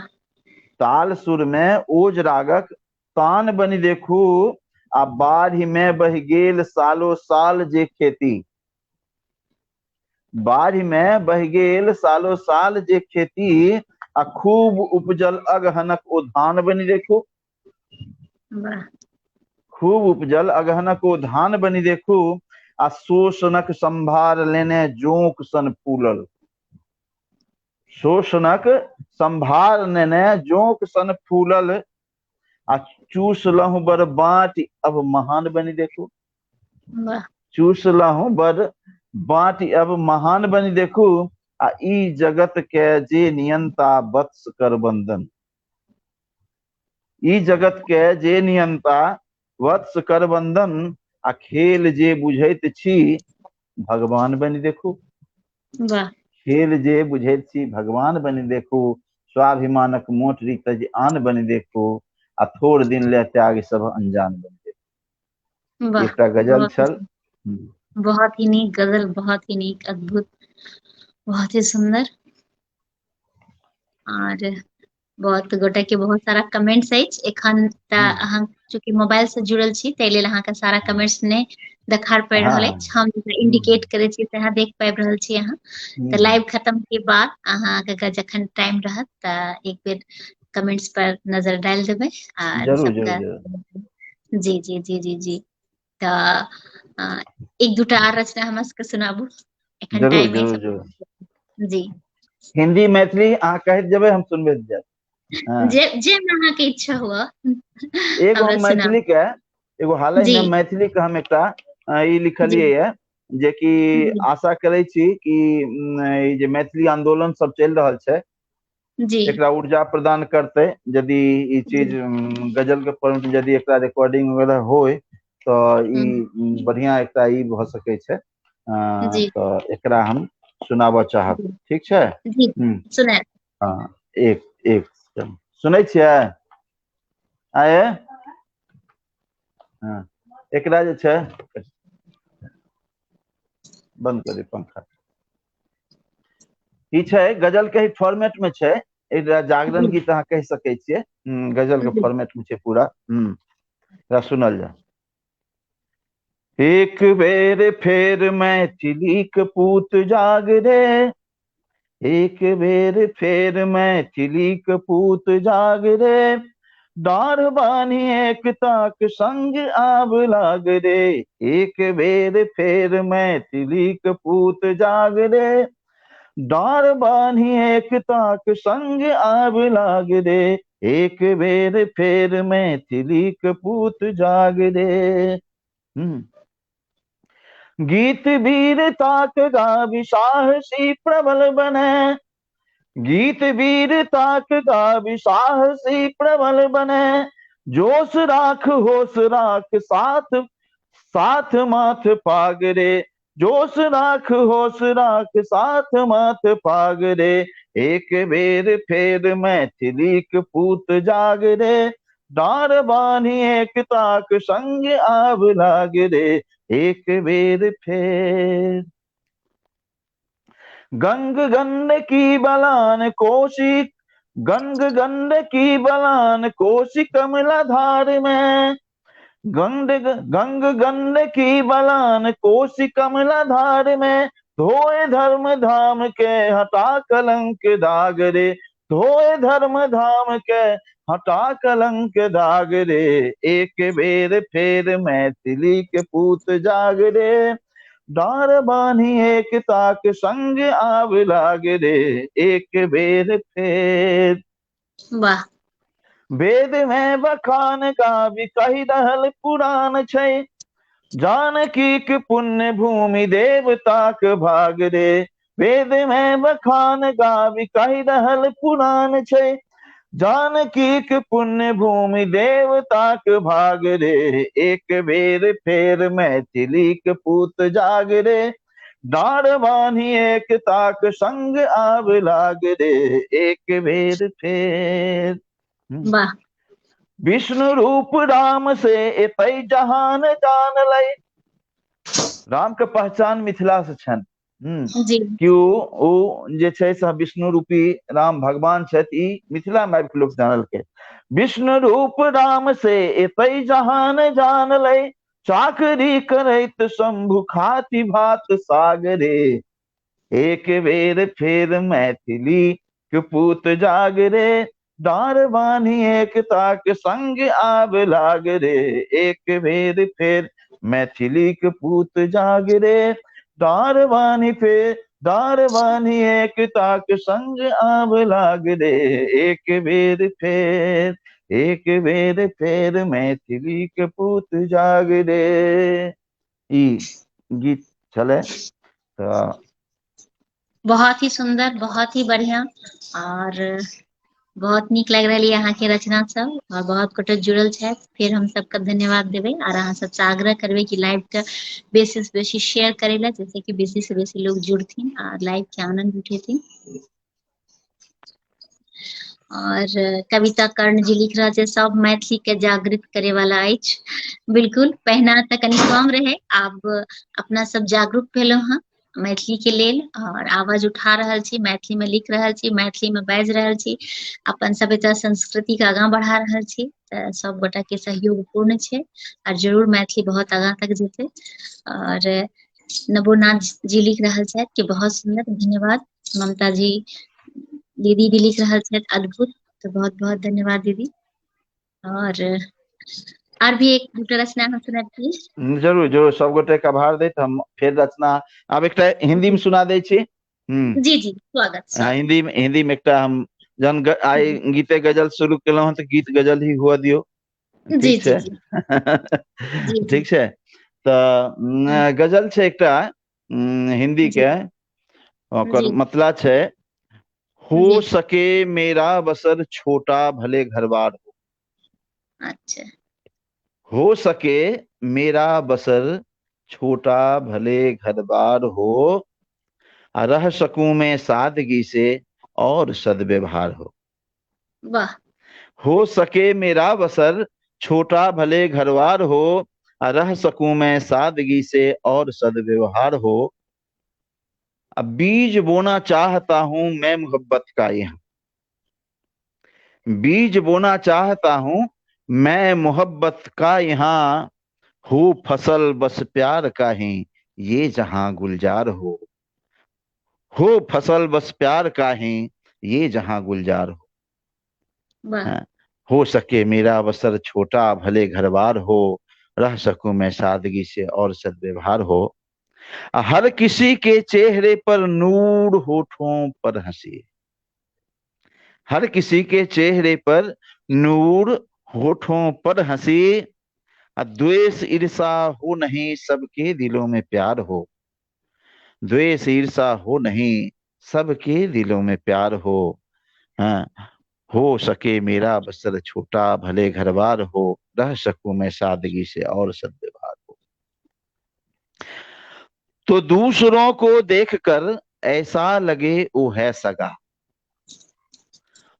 ताल सुर में ओज रागक तान बनि देखू, आ बाढ़ि में बहि गेल सालो साल जे खेती। बाढ़ि में बहि गेल सालो साल जे खेती, आ खूब उपजल अगहनक ओ धान बनि देखू। वाह खूब उपजल अगहनक ओ धान बनि देखू, आ शोषणक संभार लेने जोंक सन फूलल। शोषणक संभार लेने जोंक सन फूलल, आ चूस लहु बड़ बाँटि अब महान बनि देखू। वाह चूस लहु बड़ बाँटि अब महान बनि देखू, आ ई जगत के जे नियंता वत्स कर बंदन। ई जगत के जे नियंता वत्स कर बंदन, आ खेल जे बुझैत छी भगवान बनि देखू। वाह खेल जे बुझैत छी भगवान बनि देखू, स्वाभिमानक मोटरी तज आन बनि देखू, आ थोड़ दिन ले त्याग सब अनजान बनि देखू। वाह एकटा गजल बहुत छल। बहुत ही नीक गजल, बहुत ही नीक, अद्भुत, बहुत ही सुंदर। और बहुत गोटे के बहुत सारा कमेंट्स अछि एखन त अहाँ चूंकि मोबाइल से जुड़ल छी ताहि लेल अहाँके सारा कमेंट्स नहि देखार पड़ि रहल हाँ। अछि। हम इंडिकेट करे छी सएह देख पाबि रहल छी अहाँ। तऽ लाइव खत्म के बाद अहाँके जखन टाइम रहत तऽ एक बेर कमेंट्स पर नजर डालि देबै आर जरूर जरूर सबके। जरूर। जी जी जी जी जी। तऽ एक दूटा आर रचना हमरा सबके सुनाबू, एखन जरूर टाइम जरूर जरूर। अछि। जी हिंदी मैथिली अहाँ कहैत जेबै हम सुनबैत जायब। हाँ। जे में अहाँके इच्छा हुआ एगो हमरा हम सुनाबू। मैथिली के एगो हाल ही जी में मैथिली के हम एकटा ई जी लिखलियै है, जे कि जी आशा करै छी कि ई जे मैथिली आंदोलन सब चलि रहल छै जी एकरा ऊर्जा प्रदान करते। यदि ई चीज जी गजल के फॉर्म में यदि एकरा रिकॉर्डिंग वगैरह होय तो ई बढ़िया एकटा ई भ सकै छै। जी तो एकरा हम सुनाबऽ चाहब, ठीक छै। जी सुनाए। हाँ एक एक सेकंड। सुनै छियै आये। हाँ एकरा जे छै, बंद कर दी पंखा। ई छै गजल के ही फॉर्मेट में छै, एकरा जागरण जी गीत अहाँ कह सकै छियै। गजल के जी फॉर्मेट में छै पूरा। एकरा सुनल जाय। एक बेर फेर मैथिलीक पूत जाग रे, एक बेर फेर मैथिलीक पूत जाग रे, डाढ़ बान्हि एकताक संग आब लाग रे। एक बेर फेर मैथिलीक पूत जाग रे, डाढ़ बान्हि एकताक संग आब लाग रे। एक बेर फेर मैथिलीक पूत जाग रे। गीत वीरताक गाबि साहसी प्रबल बने, गीत वीरताक गाबि साहसी प्रबल बने, जोश राख होश राख साथ साथ माथ पाग रे। जोश राख होश राख साथ माथ पाग रे। एक बेर फेर मैथिलीक पूत जाग रे, डाढ़ बान्हि एकताक संग आब लाग रे। एक बेर फेर। गंग गंडकी बलान कोशी, गंग गंडकी बलान कोशी कमला धार में, गंग गंडकी बलान कोशी कमला धार में, धोए धर्म धाम के हटा कलंक दाग रे। धोए धर्म धाम के हटा कलंक दाग रे। एक बेर फेर मैथिली के पूत जाग रे, डाढ़ बान्हि एकताक संग आब लाग रे। एक बेर फेर। वाह। वेद में बखान गाबि कहि रहल पुराण छै, जानकीक पुण्य भूमि देवताक भाग रे। वेद में बखान गाबि कहि रहल पुराण छै, जानकीक पुण्य भूमि देवताक भाग रे। एक बेर फेर मैथिलीक पूत जाग रे, डाढ़ बान्हि एकताक संग आब लाग रे। एक बेर फेर। वाह। विष्णु रूप राम से एतै जहान जान लै। राम के पहचान मिथिला से छनि। जी क्यों ओ जे छै से विष्णु रूपी राम भगवान छथि, ई मिथिला में आबि के लोक जानल के। विष्णु रूप राम से एतै जहान जान लै, चाकरी करैत शंभु खाति भात सागरे। एक बेर फेर मैथिली के पूत जागरे, डार बान्हि एकता के संग आब लाग रे। एक बेर फेर मैथिली के पूत जागरे, डार बान्हि फेर डार बान्हि एकता के संग आब लाग रे। एक बेर फेर मैथिली के पूत जाग रे। ई गीत छलै। तऽ बहुत ही सुंदर, बहुत ही बढ़िया, और बहुत नीक लग रही है अहाँ के रचना सब, और बहुत गोटे जुड़ल छथि। फिर हम सबके धन्यवाद देबै, और अहाँ सबसे आग्रह करबै कि लाइव के बेसी से बेसी शेयर करे ला, जैसे कि बेसी से बेसी लोग जुड़थिन और लाइव के आनंद उठेथिन। और कविता कर्ण जी लिख रहा है, सब मैथिली के जागृत करे वाला अछि। बिल्कुल, पहिना तऽ कनि कम रहे, आब अपना सब जागरूक भेलहुं हँ मैथिली के लेल, और आवाज उठा रहल छी, मैथिली में लिख रहल छी, मैथिली में बाजि रहल छी, अपन सभ्यता संस्कृति के आगाँ बढ़ा रहल छी। तऽ सब गोटा के सहयोग पूर्ण छै, और जरूर मैथिली बहुत आगाँ तक जेतै। और नवोनाथ जी लिख रहल छथि कि बहुत सुंदर, धन्यवाद। ममता जी दीदी भी लिख रहल छथि, अद्भुत। तो बहुत बहुत धन्यवाद दीदी। और भी एक दूटा रचना हम सुनैब। जरूर जरूर, सब गोटे के आभार दैत हम फेर रचना आब एकटा हिंदी में सुना दै छी। जी जी, स्वागत स्वागत। हिंदी में एकटा हम जहन आइ गीते गजल शुरू केलहुँ तऽ गीत गजल ही हुआ दियौ, जी ठीक जी छै। जी जी जी ठीक छै, तऽ गजल छै एकटा हिंदी जी के, ओकर जी मतलब छै, हो जी। सके मेरा बसर छोटा भले घर बार हो। अच्छा। हो सके मेरा बसर छोटा भले घर बार हो, रह सकूं मैं सादगी से और सद्व्यवहार हो। वाह। हो सके मेरा बसर छोटा भले घरवार हो, रह सकूं मैं सादगी से और सद्व्यवहार हो। अब बीज बोना चाहता हूं मैं मोहब्बत का यहाँ, बीज बोना चाहता हूं मैं मोहब्बत का यहाँ, हो फसल बस प्यार का ही ये जहां गुलजार हो फसल बस प्यार का ही ये जहां गुलजार हो। वाह। हाँ, हो सके मेरा बसर छोटा भले घर बार हो, रह सकूं मैं सादगी से और सद्व्यवहार हो। हर किसी के चेहरे पर नूर होठों पर हंसी, हर किसी के चेहरे पर नूर होठों पर हंसी, द्वेष ईर्षा हो नहीं सबके दिलों में प्यार हो। द्वेष ईर्षा हो नहीं सबके दिलों में प्यार हो। हाँ, हो सके मेरा बसर छोटा भले घर बार हो, रह सकूं मैं सादगी से और सद्व्यवहार हो। तो दूसरों को देखकर ऐसा लगे वो है सगा,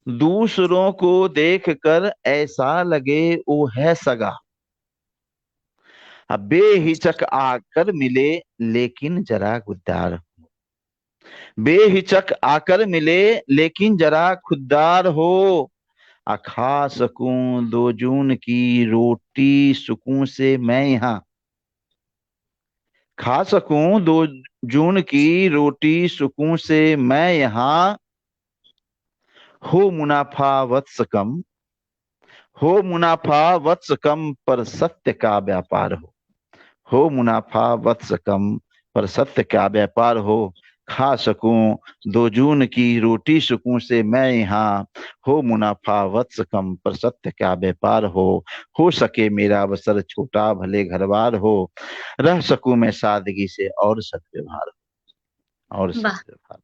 दूसरों को देखकर ऐसा लगे वो है सगा, बेहिचक आकर मिले लेकिन जरा खुद्दार हो। बेहिचक आकर मिले लेकिन जरा खुद्दार हो, खा सकूं 2 जून की रोटी सुकून से मैं यहाँ, खा सकूं 2 जून की रोटी सुकून से मैं यहाँ, हो मुनाफा वत्स कम, हो मुनाफा वत्स कम पर सत्य का व्यापार हो मुनाफा वत्स कम पर सत्य का व्यापार हो। खा सकूं 2 जून की रोटी सुकून से मैं यहाँ, हो मुनाफा वत्स कम पर सत्य का व्यापार हो सके मेरा बसर छोटा भले घर बार हो, रह सकूं मैं सादगी से और सद्व्यवहार और वाह। सद्व्यवहार।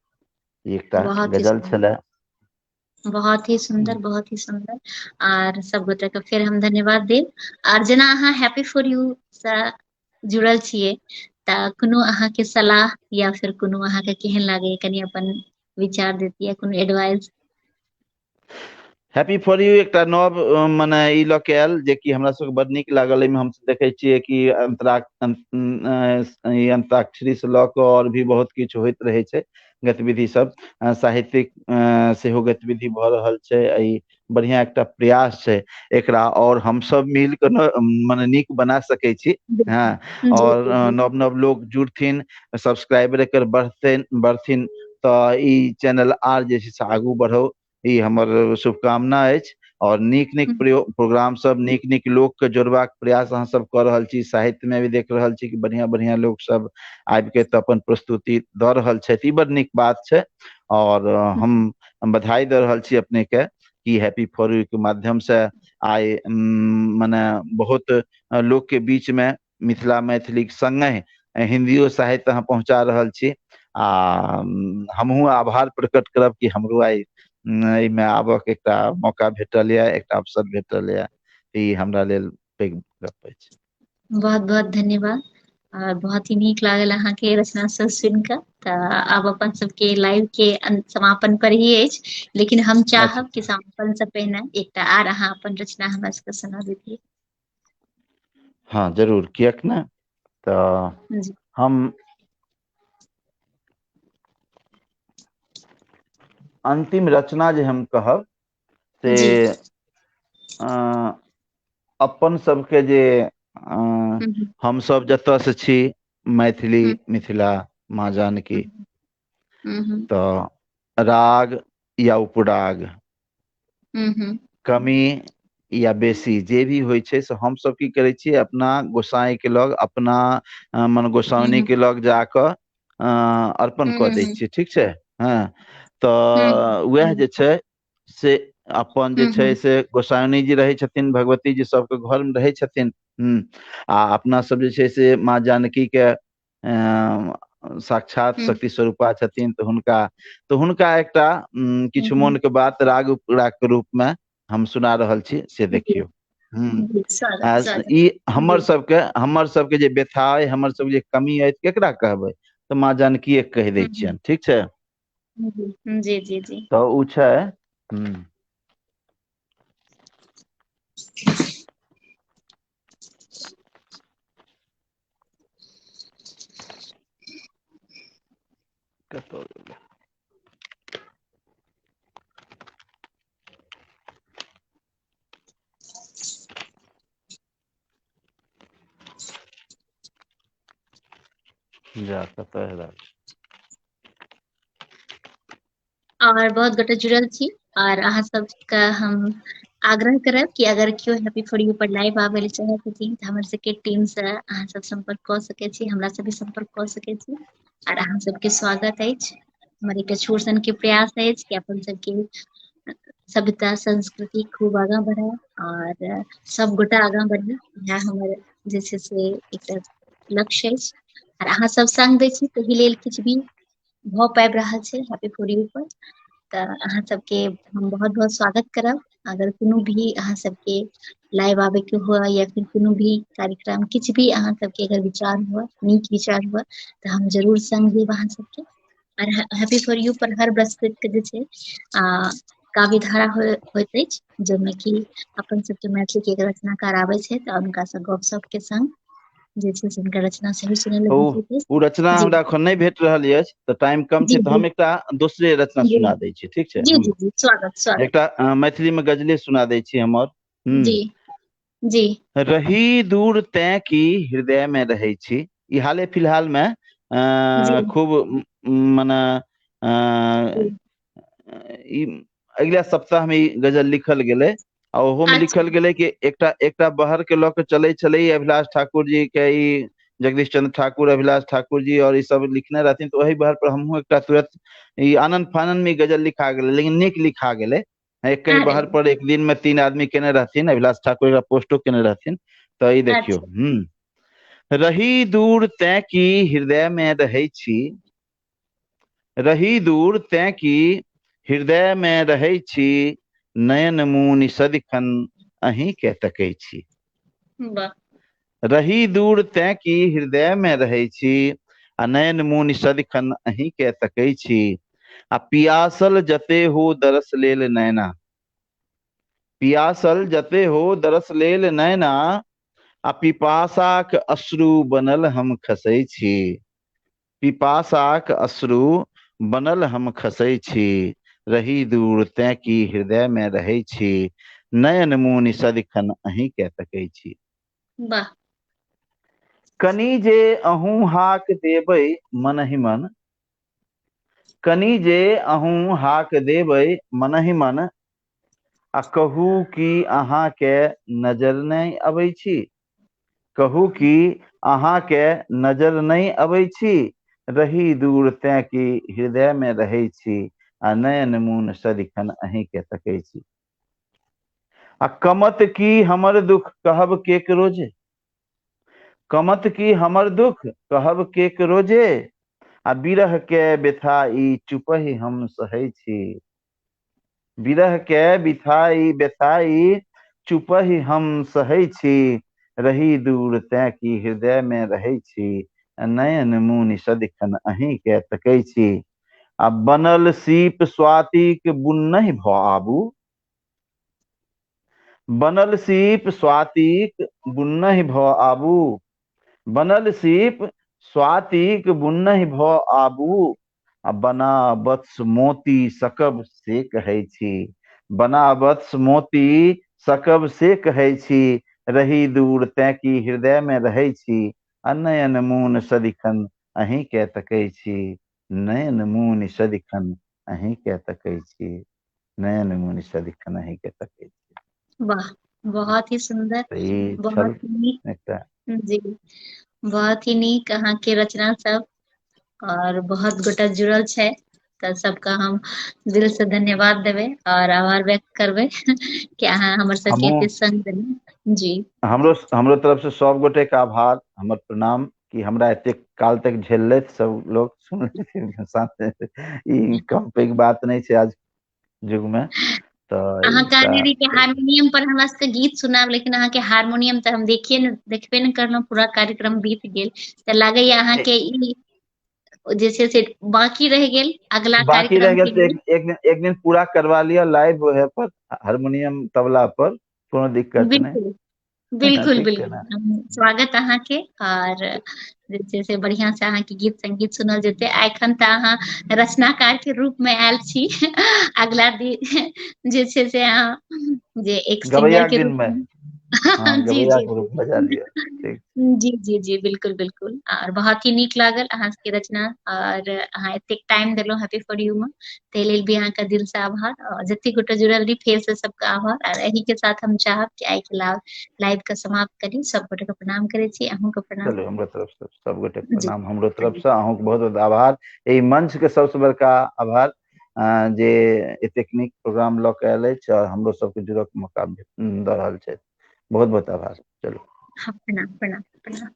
एकटा बहुत ही गजल सुंदर, छलै। बहुत ही सुंदर, बहुत ही सुंदर। आर सब गोटे के फिर हम धन्यवाद देब। आर जेना अहाँ हैप्पी फॉर यू से जुड़ल छियै, तऽ कोनो अहाँके सलाह या फिर कोनो अहाँके केहन लागैए, कनि अपन विचार देतियै, कोनो एडवाइस। हैप्पी फॉर यू एकटा नव मने ई लऽ के आयल जे कि हमरा सबके बड नीक लागल। एहिमे हम देखै छियै कि ई अंताक्षरी से लऽ कऽ और भी बहुत किछु होइत रहै छै गतिविधि सब, साहित्यिक सेहो गतिविधि भऽ रहल छै। ई बढ़िया एकटा प्रयास छै एकरा, और हम सब मिल के मने नीक बना सकै छी। हाँ, जी और जी जी नव नव लोग जुड़थिन, सब्सक्राइबर एकर बढ़थिन तऽ ई चैनल आर जे छै से आगू बढ़ौ, ई हमर शुभकामना अछि। और नीक नीक प्रोग्राम सब, नीक नीक लोग के जोड़बाक प्रयास अहाँ सब कर रहल छी। साहित्य में भी देख रहल छी कि बढ़िया बढ़िया लोग सब आबि के तऽ अपन प्रस्तुति दऽ रहल छथि, ई बड़ नीक बात छै। और हम बधाई दे रहल छी अपने के कि हैप्पी फॉर यू के माध्यम से आइ मने बहुत लोग के बीच में मिथिला मैथिली के संगे हिंदियो साहित्य अहाँ पहुंचा रहल छी। आ हमहूँ आभार प्रकट करब कि हमरो आइ एहिमे आबक एकटा मौका भेटल यऽ, एकटा अवसर भेटल यऽ, ई हमरा लेल पैघ गप अछि। बहुत बहुत धन्यवाद। और बहुत ही नीक लागल अहाँ के रचना सब सुनि कऽ। तऽ आब अपन सबके लाइव के समापन पर ही अछि, लेकिन हम अच्छा चाहब कि अच्छा, समापन से पहिने एकटा आर अहाँ अपन रचना हमरा सबके सुना देतियै। हाँ जरूर, किएक ने। तऽ जी हम अंतिम रचना जे हम कहब से जी अ, अपन सबके जे हम्म, हम सब जतऽ से छी, मैथिली हम्म, मिथिला माँ जानकी, हम्म, हम्म, तऽ राग या उपराग, हम्म, कमी या बेसी जे भी होइ छै से हम सब की करै छियै, अपना गोसाई के लग, अपना मन गोसाउनी हम्म, के लग जाकऽ अर्पण कऽ दै हम्म, छियै, ठीक छै। हाँ, हम्म, तऽ वएह जे छै से अपन जे छै हम्म, से गोसाउनी जी रहै छथिन, भगवती जी सबके घर में रहै छथिन। आ अपना सब जे छै से माँ जानकी के साक्षात हम्म, शक्ति स्वरूपा छथिन, तऽ हुनका एकटा किछु हम्म, मोन के बात राग उपराग के रूप में हम सुना रहल छी, से जी देखियौ। हम्म जी स्वागत स्वागत। ई जी हमर सबके जे व्यथा अइ, हमर सबके जे कमी अइ, केकरा कहबै, तऽ माँ जानकीए के कहि दै छियनि, ठीक छै। जी जी जी तऽ उ छै कतऽ गेलै? जा कतऽ हेरा गेलै? और बहुत गोटे जुड़ल छी, और अहाँ सबके हम आग्रह करब कि अगर केओ हैप्पी फॉर यू पर लाइव आबै ले चाहै छथिन तऽ हमर सबके टीम से अहाँ सब संपर्क कऽ सकै छी, हमरा से भी संपर्क कऽ सकै छी। और अहाँ सबके स्वागत अछि। हमर एकटा छोट सन के प्रयास अछि कि अपन सबके सभ्यता संस्कृति खूब आगाँ बढ़े, और सब गोटा आगाँ बढ़ी, इएह हमर जे छै से एकटा लक्ष्य अछि। और अहाँ सब संग दै छी ताहि लेल किछु भी भऽ पाबि रहल छै हैप्पी फॉर यू पर, तऽ अहाँ सबके हम बहुत बहुत स्वागत करब। अगर कोनो भी अहाँ सबके लाइव आबे के हुए या फिर कोनो भी कार्यक्रम, किछु भी अहाँ सबके अगर विचार हुए, नीक विचार हुए, तऽ हम जरूर संग देब अहाँ सबके। और हैप्पी फॉर यू पर हर बृहस्पति के जे छै काव्य धारा होइत अछि, जाहिमे कि अपन सबके मैथिली के एक रचनाकार आबै छै, तऽ हुनका से गपशप के संग जे छै से हुनकर रचना सेहो सुनय लेल भेटैत अछि। ओ रचना जी हमरा एखन नहि भेट रहल अछि, तऽ टाइम कम जी छै, तऽ जी हम एकटा दोसरे रचना जी सुना दै छी, ठीक छै। जी जी जी स्वागत स्वागत। एकटा मैथिली में गजले सुना दै छी हमर। जी जी रही दूर तैं की हृदय में रहै छी, ई हाले फिलहाल में जी खूब मने जी ई अगिला सप्ताह में ई गजल लिखल गेलै, आ ओहो में अच्छा लिखल गेलै कि एकटा बहर के लऽ के चलै छलै अभिलाष ठाकुर जी के, ई जगदीश चंद्र ठाकुर, अभिलाष ठाकुर जी और ई सब लिखने रहथिन। तऽ वही बहर पर हमहूँ एकटा तुरंत ई आनन फानन में गजल लिखा गेलै, लेकिन नीक लिखा गेलै। एक कहीं अरे बहर पर एक दिन में 3 आदमी केने रहथिन, अभिलाष ठाकुर एकरा पोस्टो केने रहथिन। तऽ ई देखियौ, अच्छा रही दूर तैं की हृदय में रहै छी, रही दूर तैं की हृदय में रहै छी, नयन मुनि सदिखन अहीं के तकै छी। वाह रही दूर तैं की हृदय में रहै छी, आ नयन मुनि सदिखन अहीं के तकै छी। आ पियासल जते हो दरस लेल नैना, पियासल जते हो दरस लेल नैना, आ पिपासाक अश्रु बनल हम खसै छी। पिपासाक अश्रु बनल हम खसै छी, रही दूर तैं की हृदय में रहै छी, नयन मुनि सदिखन अहीं के तकै छी। वाह। कनी जे अहूँ हाक देबै मनहि मन, कनी जे अहूँ हाक देबै मनहि मन, आ कहू कि अहाँ के नजर नहीं अबै छी। कहू कि अहाँ के नजर नहीं अबै छी, रही दूर तैं की हृदय में रहै छी, आ नयन मून सदिखन अहीं के तकै छी। आ कमत की हमर दुख कहब केकरो जे, कमत की हमर दुख कहब केकरो जे, आ बिरह के बेथाई चुपहि हम सहै छी। बिरह के बिथाई बेथाई चुपहि हम सहै छी, रही दूर तैं की हृदय में रहै छी, नयन मुनि सदिखन अहीं के तकै छी। आ बनल सीप स्वातिक बुन्नहि भऽ आबू, बनल सीप स्वातिक बुन्नहि भऽ आबू, बनल सीप स्वातिक बुन्नहि भऽ आबू, आ बना वत्स मोती सकब से कहै छी। बना वत्स मोती सकब से कहै छी, रही दूर तैं की हृदय में रहै छी, आ नयन मून सदिखन अहीं के तकै छी। नयन मूनि सदिखन अहीं के तकै छी, नयन मूनि सदिखन अहीं के तकै छी। वाह, बहुत ही सुंदर, तऽ ई बहुत छल ही नीक। एकटा। जी, बहुत ही नीक अहाँ के रचना सब, और बहुत गोटा जुड़ल छै, तऽ सबका हम दिल से धन्यवाद देबै और आभार व्यक्त करबै कि अहाँ हमर सबके हमहूँ एते संग देलियै। जी हमरो तरफ से सब गोटे के आभार, हमर प्रणाम कि हमरा एते काल तक झेललथि सब लोग सुनलथि साथ। ई कम पैघ बात नहीं छै आज युग में, तऽ अहाँ एकटा कहने रही कि हारमोनियम पर हमरा सबके गीत सुनाब, लेकिन अहाँ के हारमोनियम तऽ हम देखबे ने करलहुँ, पूरा कार्यक्रम बीत गेल। तऽ लागैया अहाँ के ई जे छै से बाकी रह गेल अगला बाकी रह कार्यक्रम गेल के तो लिए। एक दिन पूरा करवा लिया लाइव है पर हारमोनियम तबला पर, कोनो दिक्कत नहीं। बिल्कुल बिल्कुल ठीक है बिल्कुल, ना। स्वागत अहाँ के, और जे छै से बढ़िया से अहाँ के गीत संगीत सुनल जेतै। एखन तऽ अहाँ रचनाकार के रूप में आयल छी, अगला दिन जे छै से अहाँ जे एक सिंगर गबैया के दिन रूप में, में हाँ जी गबैया जी के रूप में बजा लिया। ठीक। जी जी जी बिल्कुल बिल्कुल, और बहुत ही नीक लागल अहाँ के रचना, और अहाँ एतेक टाइम देलहुँ हैप्पी फॉर यू में, ताहि लेल भी अहाँ के दिल से आभार, और जते गोटे जुड़ल रही फेर से सबका आभार। और एही के साथ हम चाहब कि आइ के लाइव के समाप्त करी। सब गोटे के प्रणाम करे छी, अहूँ के प्रणाम। चलो हमरो तरफ से सब गोटे जी प्रणाम, हमरो तरफ से अहूँ के बहुत बहुत आभार। यही मंच के सबसे बड़का आभार जे एतेक नीक प्रोग्राम लऽ के आयल अछि और हमरो सबके जुड़ऽ के मौका दऽ रहल छै। बहुत बहुत आभार। चलो हाँ, प्रणाम प्रणाम प्रणाम।